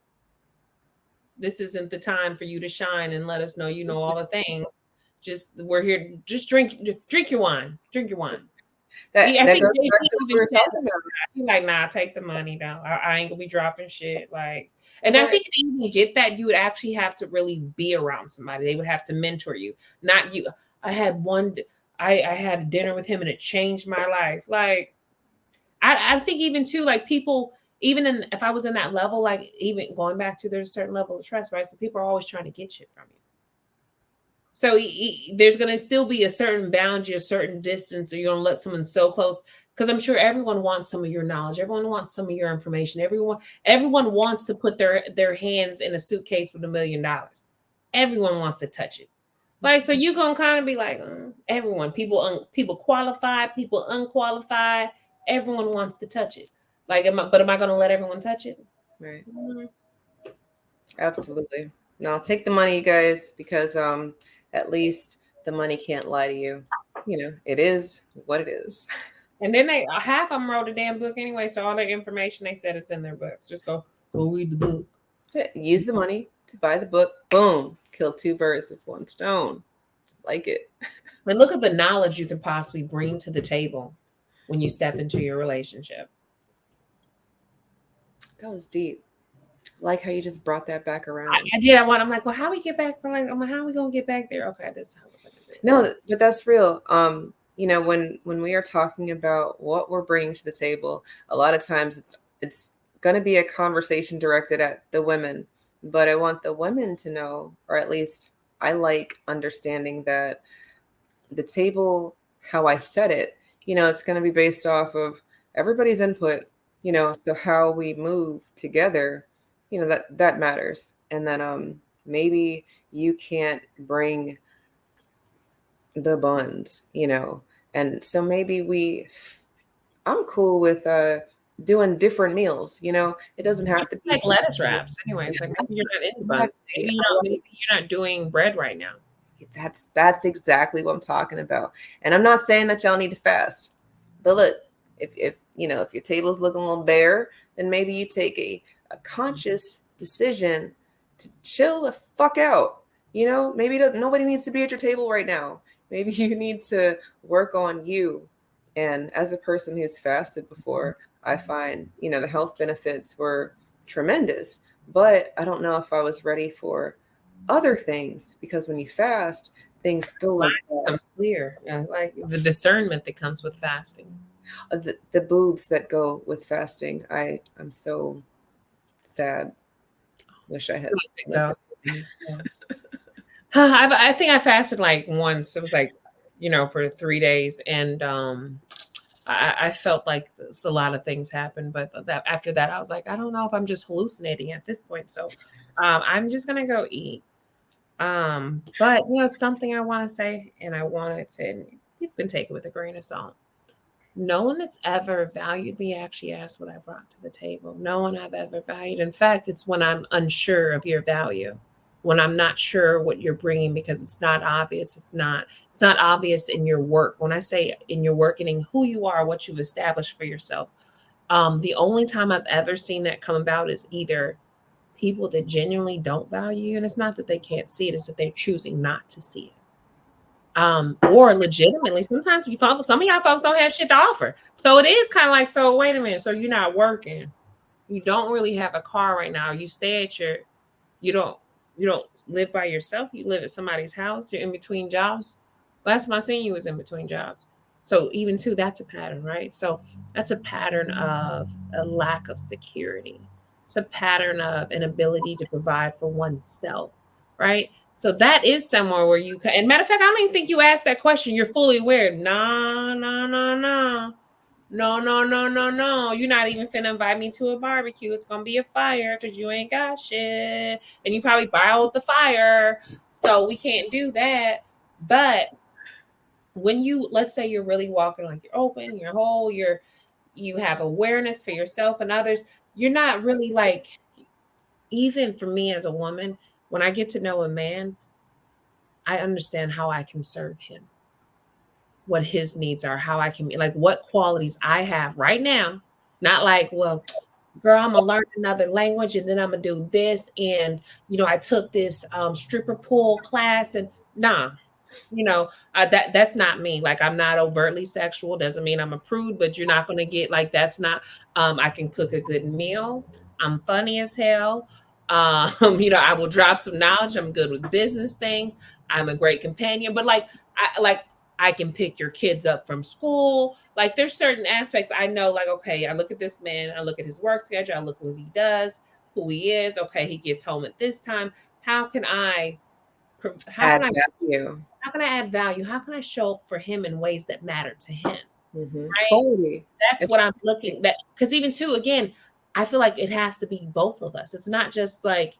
this isn't the time for you to shine and let us know you know all the things. Just we're here. Just drink your wine. Drink your wine. That Yeah, I that think goes back JP to what we even were said talking that. about. He like, nah, take the money down. I ain't gonna be dropping shit. Like, and I Right. think to even get that, you would actually have to really be around somebody. They would have to mentor you, not you. I had one. I had dinner with him and it changed my life. Like, I think even too, like people, even in if I was in that level, like even going back to there's a certain level of trust, right? So people are always trying to get shit from you. So there's going to still be a certain boundary, a certain distance, or you don't let someone so close. Because I'm sure everyone wants some of your knowledge. Everyone wants some of your information. Everyone wants to put their hands in a suitcase with $1 million. Everyone wants to touch it. Like so, you gonna kind of be like everyone, people qualified, people unqualified. Everyone wants to touch it. Like, am I gonna let everyone touch it? Right. Mm. Absolutely. No, take the money, you guys, because at least the money can't lie to you. It is what it is. And then they half of them wrote a damn book anyway, so all their information they said is in their books. Just go read the book. Use the money to buy the book. Boom. Kill two birds with one stone. Like it. And look at the knowledge you can possibly bring to the table when you step into your relationship. That was deep. Like how you just brought that back around. I did. I'm like, well, how we get back? Like, I'm like, how we gonna get back there? Okay, this is how we're gonna do it. No, but that's real. When we are talking about what we're bringing to the table, a lot of times it's going to be a conversation directed at the women, but I want the women to know, or at least I like understanding that the table, how I set it, it's going to be based off of everybody's input, so how we move together, that matters. And then maybe you can't bring the buns, and so maybe I'm cool with doing different meals. It doesn't have to be Like lettuce wraps, anyways. Like maybe you're not in buns. exactly. I like Maybe you're not doing bread right now. that's exactly what I'm talking about. And I'm not saying that y'all need to fast, but look, if your table's looking a little bare, then maybe you take a conscious decision to chill the fuck out. Maybe nobody needs to be at your table right now. Maybe you need to work on you. And as a person who's fasted before, I find the health benefits were tremendous, but I don't know if I was ready for other things, because when you fast, things go Mine like that. becomes clear. Like the discernment that comes with fasting. The boobs that go with fasting, I'm so sad. Wish I had. Go. Yeah. I think I fasted like once. It was like, for 3 days, and I felt like a lot of things happened, but that after that, I was like, I don't know if I'm just hallucinating at this point. So, I'm just gonna go eat. But something I want to say, and I wanted to, you can take it with a grain of salt. No one that's ever valued me actually asked what I brought to the table. No one I've ever valued. In fact, it's when I'm unsure of your value, when I'm not sure what you're bringing because it's not obvious. It's not obvious in your work. When I say in your work and in who you are, what you've established for yourself, the only time I've ever seen that come about is either people that genuinely don't value you, and it's not that they can't see it; it's that they're choosing not to see it, or legitimately sometimes some of y'all folks don't have shit to offer, so it is kind of like, so wait a minute, so you're not working, you don't really have a car right now, you stay at your, you don't you don't live by yourself, you live at somebody's house, you're in between jobs. Last time I seen you was in between jobs. So even too, that's a pattern, right? So that's a pattern of a lack of security. It's a pattern of an ability to provide for oneself, right? So that is somewhere where you can, and matter of fact, I don't even think you asked that question. You're fully aware. No, no, no, no. No, no, no, no, no. You're not even finna invite me to a barbecue. It's gonna be a fire because you ain't got shit. And you probably borrowed the fire. So we can't do that. But when you, let's say you're really walking like you're open, you're whole, you have awareness for yourself and others, you're not really like, even for me as a woman, when I get to know a man, I understand how I can serve him, what his needs are, how I can be like what qualities I have right now. Not like, well, girl, I'm gonna learn another language and then I'm gonna do this. And I took this stripper pole class and nah, that's not me. Like, I'm not overtly sexual. Doesn't mean I'm a prude, but you're not gonna get like, that's not. I can cook a good meal. I'm funny as hell. I will drop some knowledge. I'm good with business things. I'm a great companion. But I can pick your kids up from school. Like, there's certain aspects I know, like, okay, I look at this man, I look at his work schedule, I look what he does, who he is. Okay, he gets home at this time. How can I how Add can I value. how can I add value? How can I show up for him in ways that matter to him? Right? Quality. That's It's what I'm looking that, because even too, again, I feel like it has to be both of us. It's not just like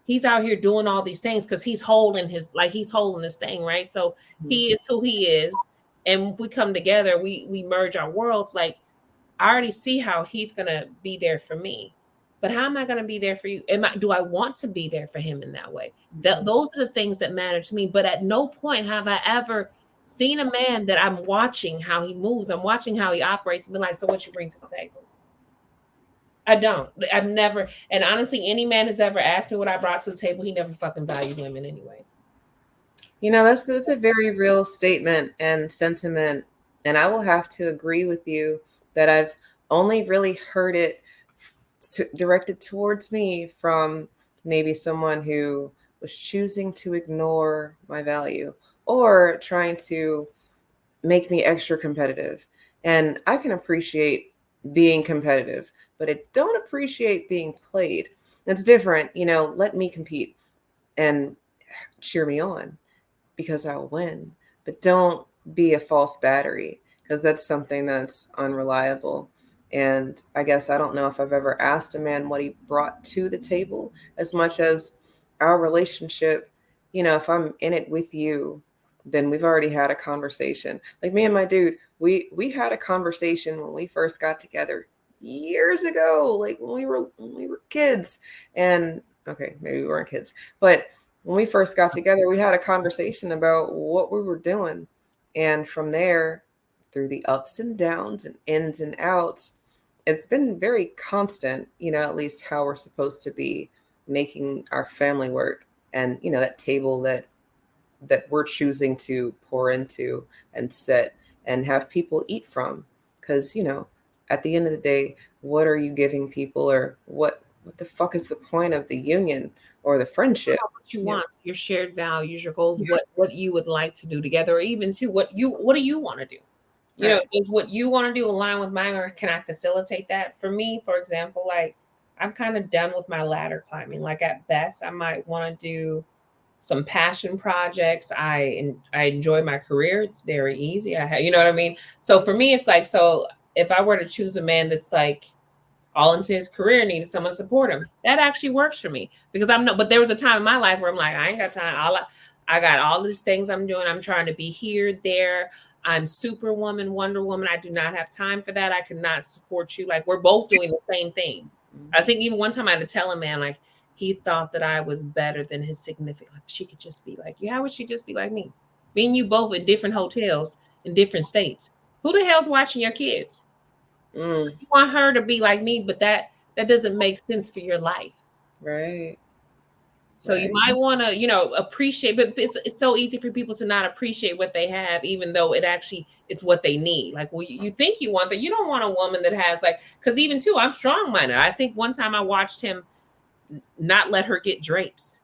he's out here doing all these things because he's holding this thing, right? So mhm. he is who he is. And if we come together, we merge our worlds. Like, I already see how he's gonna be there for me. But how am I gonna be there for you? Do I want to be there for him in that way? Those are the things that matter to me. But at no point have I ever seen a man that I'm watching how he moves, I'm watching how he operates, and be like, so what you bring to the table? I don't. I've never, and honestly, any man has ever asked me what I brought to the table, he never fucking valued women anyways. That's a very real statement and sentiment, and I will have to agree with you that I've only really heard it directed towards me from maybe someone who was choosing to ignore my value or trying to make me extra competitive. And I can appreciate being competitive, but I don't appreciate being played. It's different, let me compete and cheer me on because I'll win. But don't be a false battery because that's something that's unreliable. And I guess I don't know if I've ever asked a man what he brought to the table as much as our relationship. If I'm in it with you, then we've already had a conversation. Like me and my dude, we had a conversation when we first got together years ago, like when we were kids. And okay, maybe we weren't kids, but when we first got together, we had a conversation about what we were doing. And from there, through the ups and downs and ins and outs, it's been very constant, at least how we're supposed to be making our family work and, that table that we're choosing to pour into and sit and have people eat from. Because, at the end of the day, what are you giving people, or what the fuck is the point of the union or the friendship? What you Yeah. want, your shared values, your goals, what you would like to do together, or even to what do you want to do? Right. Does what you want to do align with mine, or can I facilitate that? For me, for example, like, I'm kind of done with my ladder climbing. Like, at best, I might want to do some passion projects. I enjoy my career. It's very easy. You know what I mean? So for me, it's like, so if I were to choose a man that's like all into his career, needed someone to support him, that actually works for me because I'm not. But there was a time in my life where I'm like, I ain't got time. I got all these things I'm doing. I'm trying to be here, there. I'm Superwoman, Wonder Woman. I do not have time for that. I cannot support you. Like we're both doing the same thing. I Mhm. think even one time I had to tell a man like he thought that I was better than his significant. Like she could just be like you. How would she just be like me? Being you both in different hotels in different states. Who the hell's watching your kids? Mm, You want her to be like me, but that doesn't make sense for your life. right, So you right, might want to, appreciate, but it's so easy for people to not appreciate what they have, even though it's what they need. Like, well, you think you want that, you don't want a woman that has like, because even too, I'm strong minded. I think one time I watched him not let her get drapes,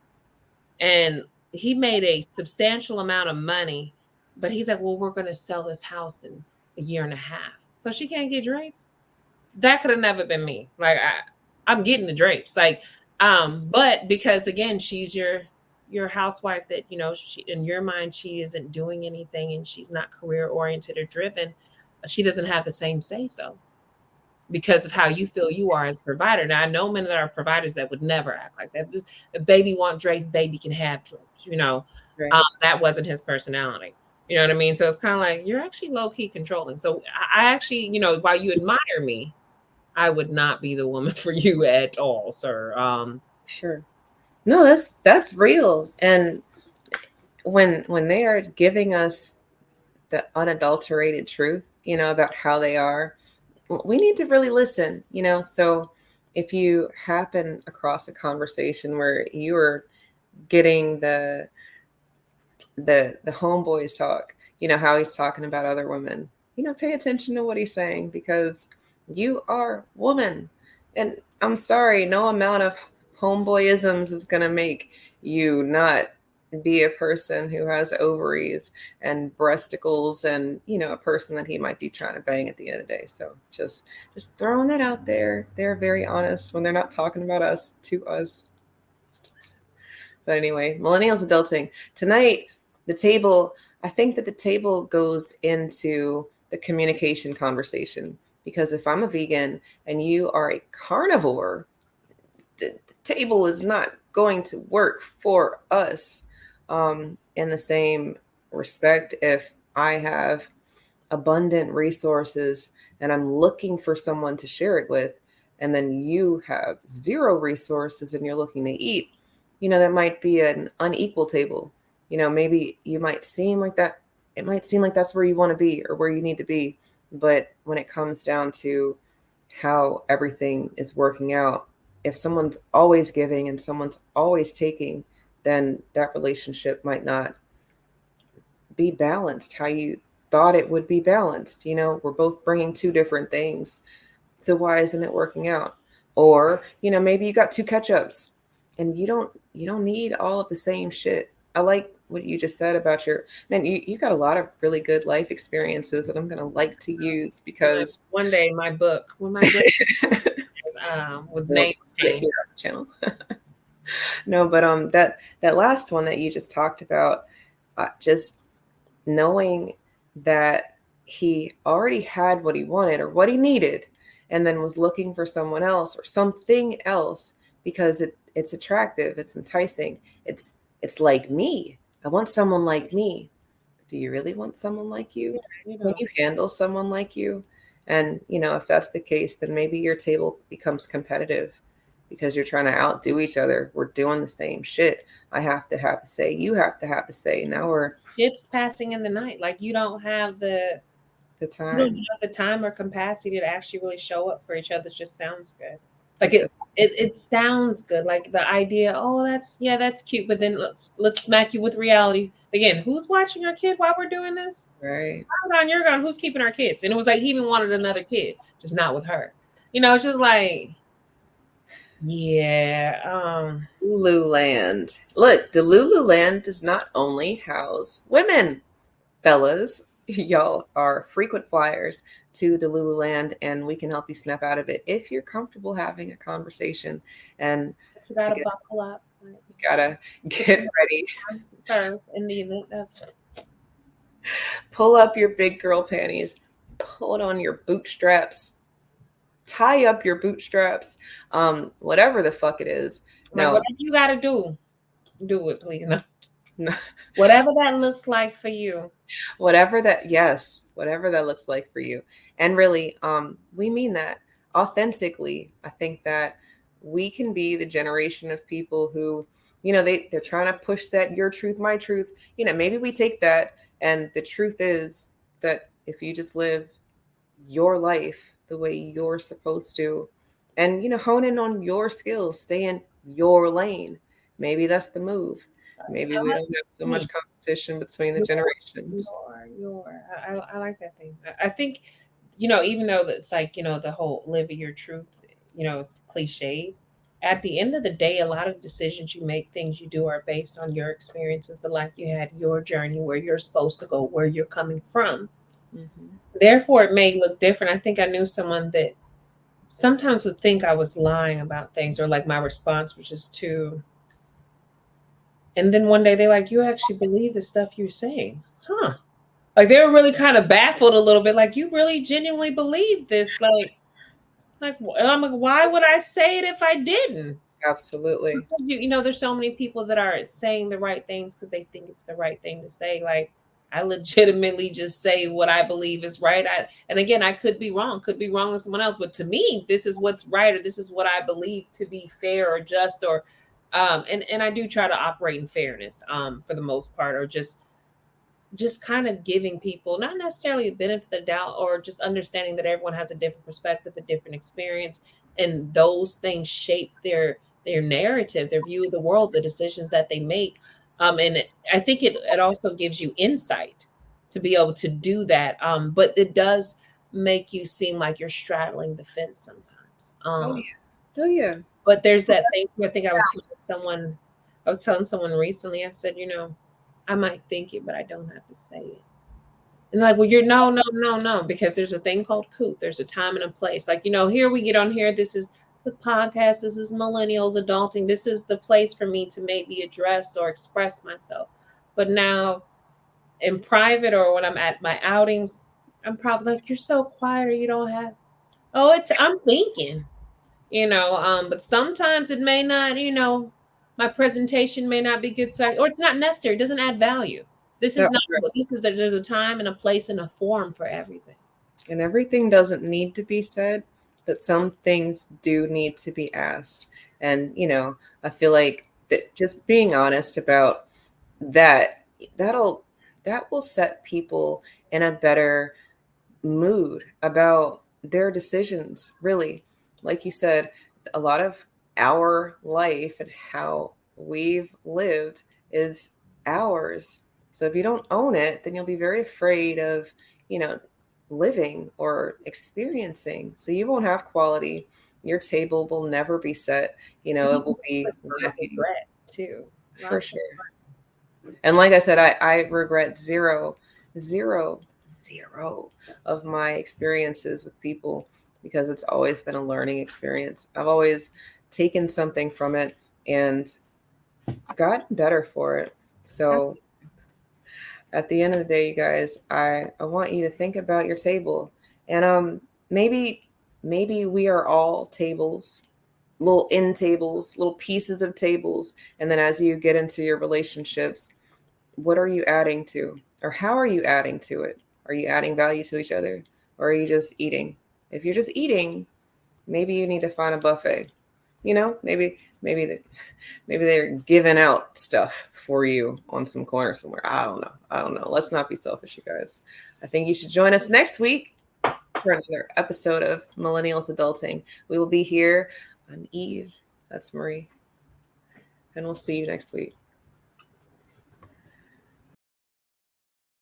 and he made a substantial amount of money, but he's like, well, we're going to sell this house in a year and a half, so she can't get drapes. That could have never been me. Like I'm getting the drapes. Like, but because again, she's your housewife that, she in your mind she isn't doing anything and she's not career oriented or driven, she doesn't have the same say so because of how you feel you are as a provider. Now I know men that are providers that would never act like that. Just the baby want drapes, baby can have drapes. right. That wasn't his personality. You know what I mean? So it's kind of like you're actually low key controlling. So I actually, while you admire me, I would not be the woman for you at all, sir. Sure. No, that's real. And when they are giving us the unadulterated truth, about how they are, we need to really listen. So if you happen across a conversation where you are getting the homeboys talk, how he's talking about other women, pay attention to what he's saying because you are woman. And I'm sorry, no amount of homeboyisms is going to make you not be a person who has ovaries and breasticles and a person that he might be trying to bang at the end of the day. So just throwing that out there. They're very honest when they're not talking about us to us. Just listen. But anyway, millennials adulting. Tonight, the table, I think that the table goes into the communication conversation. Because if I'm a vegan and you are a carnivore, the table is not going to work for us in the same respect. If I have abundant resources and I'm looking for someone to share it with, and then you have zero resources and you're looking to eat, that might be an unequal table. Maybe you might seem like that, it might seem like that's where you want to be or where you need to be. But when it comes down to how everything is working out, if someone's always giving and someone's always taking, then that relationship might not be balanced how you thought it would be balanced. We're both bringing two different things. So why isn't it working out? Or, maybe you got two catch-ups and you don't need all of the same shit. I like what you just said about your man. You got a lot of really good life experiences that I'm gonna like to use because One day, when my book with we'll name put it change, here on the channel. No, but that last one that you just talked about, just knowing that he already had what he wanted or what he needed and then was looking for someone else or something else because it's attractive, it's enticing, it's like me. I want someone like me. Do you really want someone like you? yeah, you Can know, you handle someone like you? And if that's the case, then maybe your table becomes competitive because you're trying to outdo each other. We're doing the same shit. I have to have the say, you have to have the say. Now we're ships passing in the night. Like the you don't time. have the time or capacity to actually really show up for each other. It just sounds good. Like It it, does. it, it sounds good. Like the idea, oh, that's cute. But then let's smack you with reality again. Who's watching our kid while we're doing this? Right. I'm gone, you're gone. Who's keeping our kids? And it was like he even wanted another kid, just not with her. It's just like, yeah, Lululand. Look, the Lululand does not only house women, fellas. Y'all are frequent flyers to the Lululand, and we can help you snap out of it if you're comfortable having a conversation. And you I gotta guess buckle up. You gotta get ready. first in the event of Pull up your big girl panties. Pull it on your bootstraps. Tie up your bootstraps. Whatever the fuck it is. like No, whatever you gotta do it, please. No. no. Whatever that looks like for you. Whatever that, yes, whatever that looks like for you. And really, we mean that authentically. I think that we can be the generation of people who, they're trying to push that your truth, my truth. Maybe we take that, and the truth is that if you just live your life the way you're supposed to, and hone in on your skills, stay in your lane, maybe that's the move. Maybe I we like don't have so me. much competition between the Your, generations. I like that thing. I think, even though it's like, the whole live your truth, it's cliche. At the end of the day, a lot of decisions you make, things you do are based on your experiences, the life you had, your journey, where you're supposed to go, where you're coming from. Hmm. Therefore, it may look different. I think I knew someone that sometimes would think I was lying about things, or like my response was just too. And then one day they're like, "You actually believe the stuff you're saying, huh?" Like they were really kind of baffled a little bit. Like, you really genuinely believe this? Like, and I'm like, why would I say it if I didn't? Absolutely. Because there's so many people that are saying the right things because they think it's the right thing to say. Like, I legitimately just say what I believe is right. And again, I could be wrong with someone else, but to me, this is what's right, or this is what I believe to be fair or just, or and I do try to operate in fairness, for the most part, or just kind of giving people not necessarily a benefit of the doubt, or just understanding that everyone has a different perspective, a different experience, and those things shape their narrative, their view of the world, the decisions that they make. And I think it also gives you insight to be able to do that. But it does make you seem like you're straddling the fence sometimes. Oh yeah. Oh yeah. But there's that thing. I think I was telling someone recently. I said, I might think it, but I don't have to say it. And like, well, you're no, no, no, no, because there's a thing called coot. There's a time and a place. Like, here we get on here. This is the podcast. This is millennials adulting. This is the place for me to maybe address or express myself. But now in private, or when I'm at my outings, I'm probably like, you're so quiet, or you don't have. Oh, I'm thinking. But sometimes it may not, my presentation may not be good, so or it's not necessary. It doesn't add value. This is That, not what this is. There's a time and a place and a form for everything. and everything doesn't need to be said, but some things do need to be asked. And I feel like that just being honest about that, that'll that will set people in a better mood about their decisions, really. Like you said, a lot of our life and how we've lived is ours. So if you don't own it, then you'll be very afraid of, you know, living or experiencing. So you won't have quality. Your table will never be set. It will be lacking Regret too. for Lots of sure. And like I said, I regret zero, zero of my experiences with people because it's always been a learning experience. I've always taken something from it and gotten better for it. So at the end of the day, you guys, I want you to think about your table. And maybe we are all tables, little end tables, little pieces of tables. And then as you get into your relationships, what are you adding to, or how are you adding to it? Are you adding value to each other, or are you just eating? If you're just eating, maybe you need to find a buffet. Maybe maybe they're giving out stuff for you on some corner somewhere. I don't know. Let's not be selfish, you guys. I think you should join us next week for another episode of Millennials Adulting. We will be here on Eve. That's Marie, and we'll see you next week.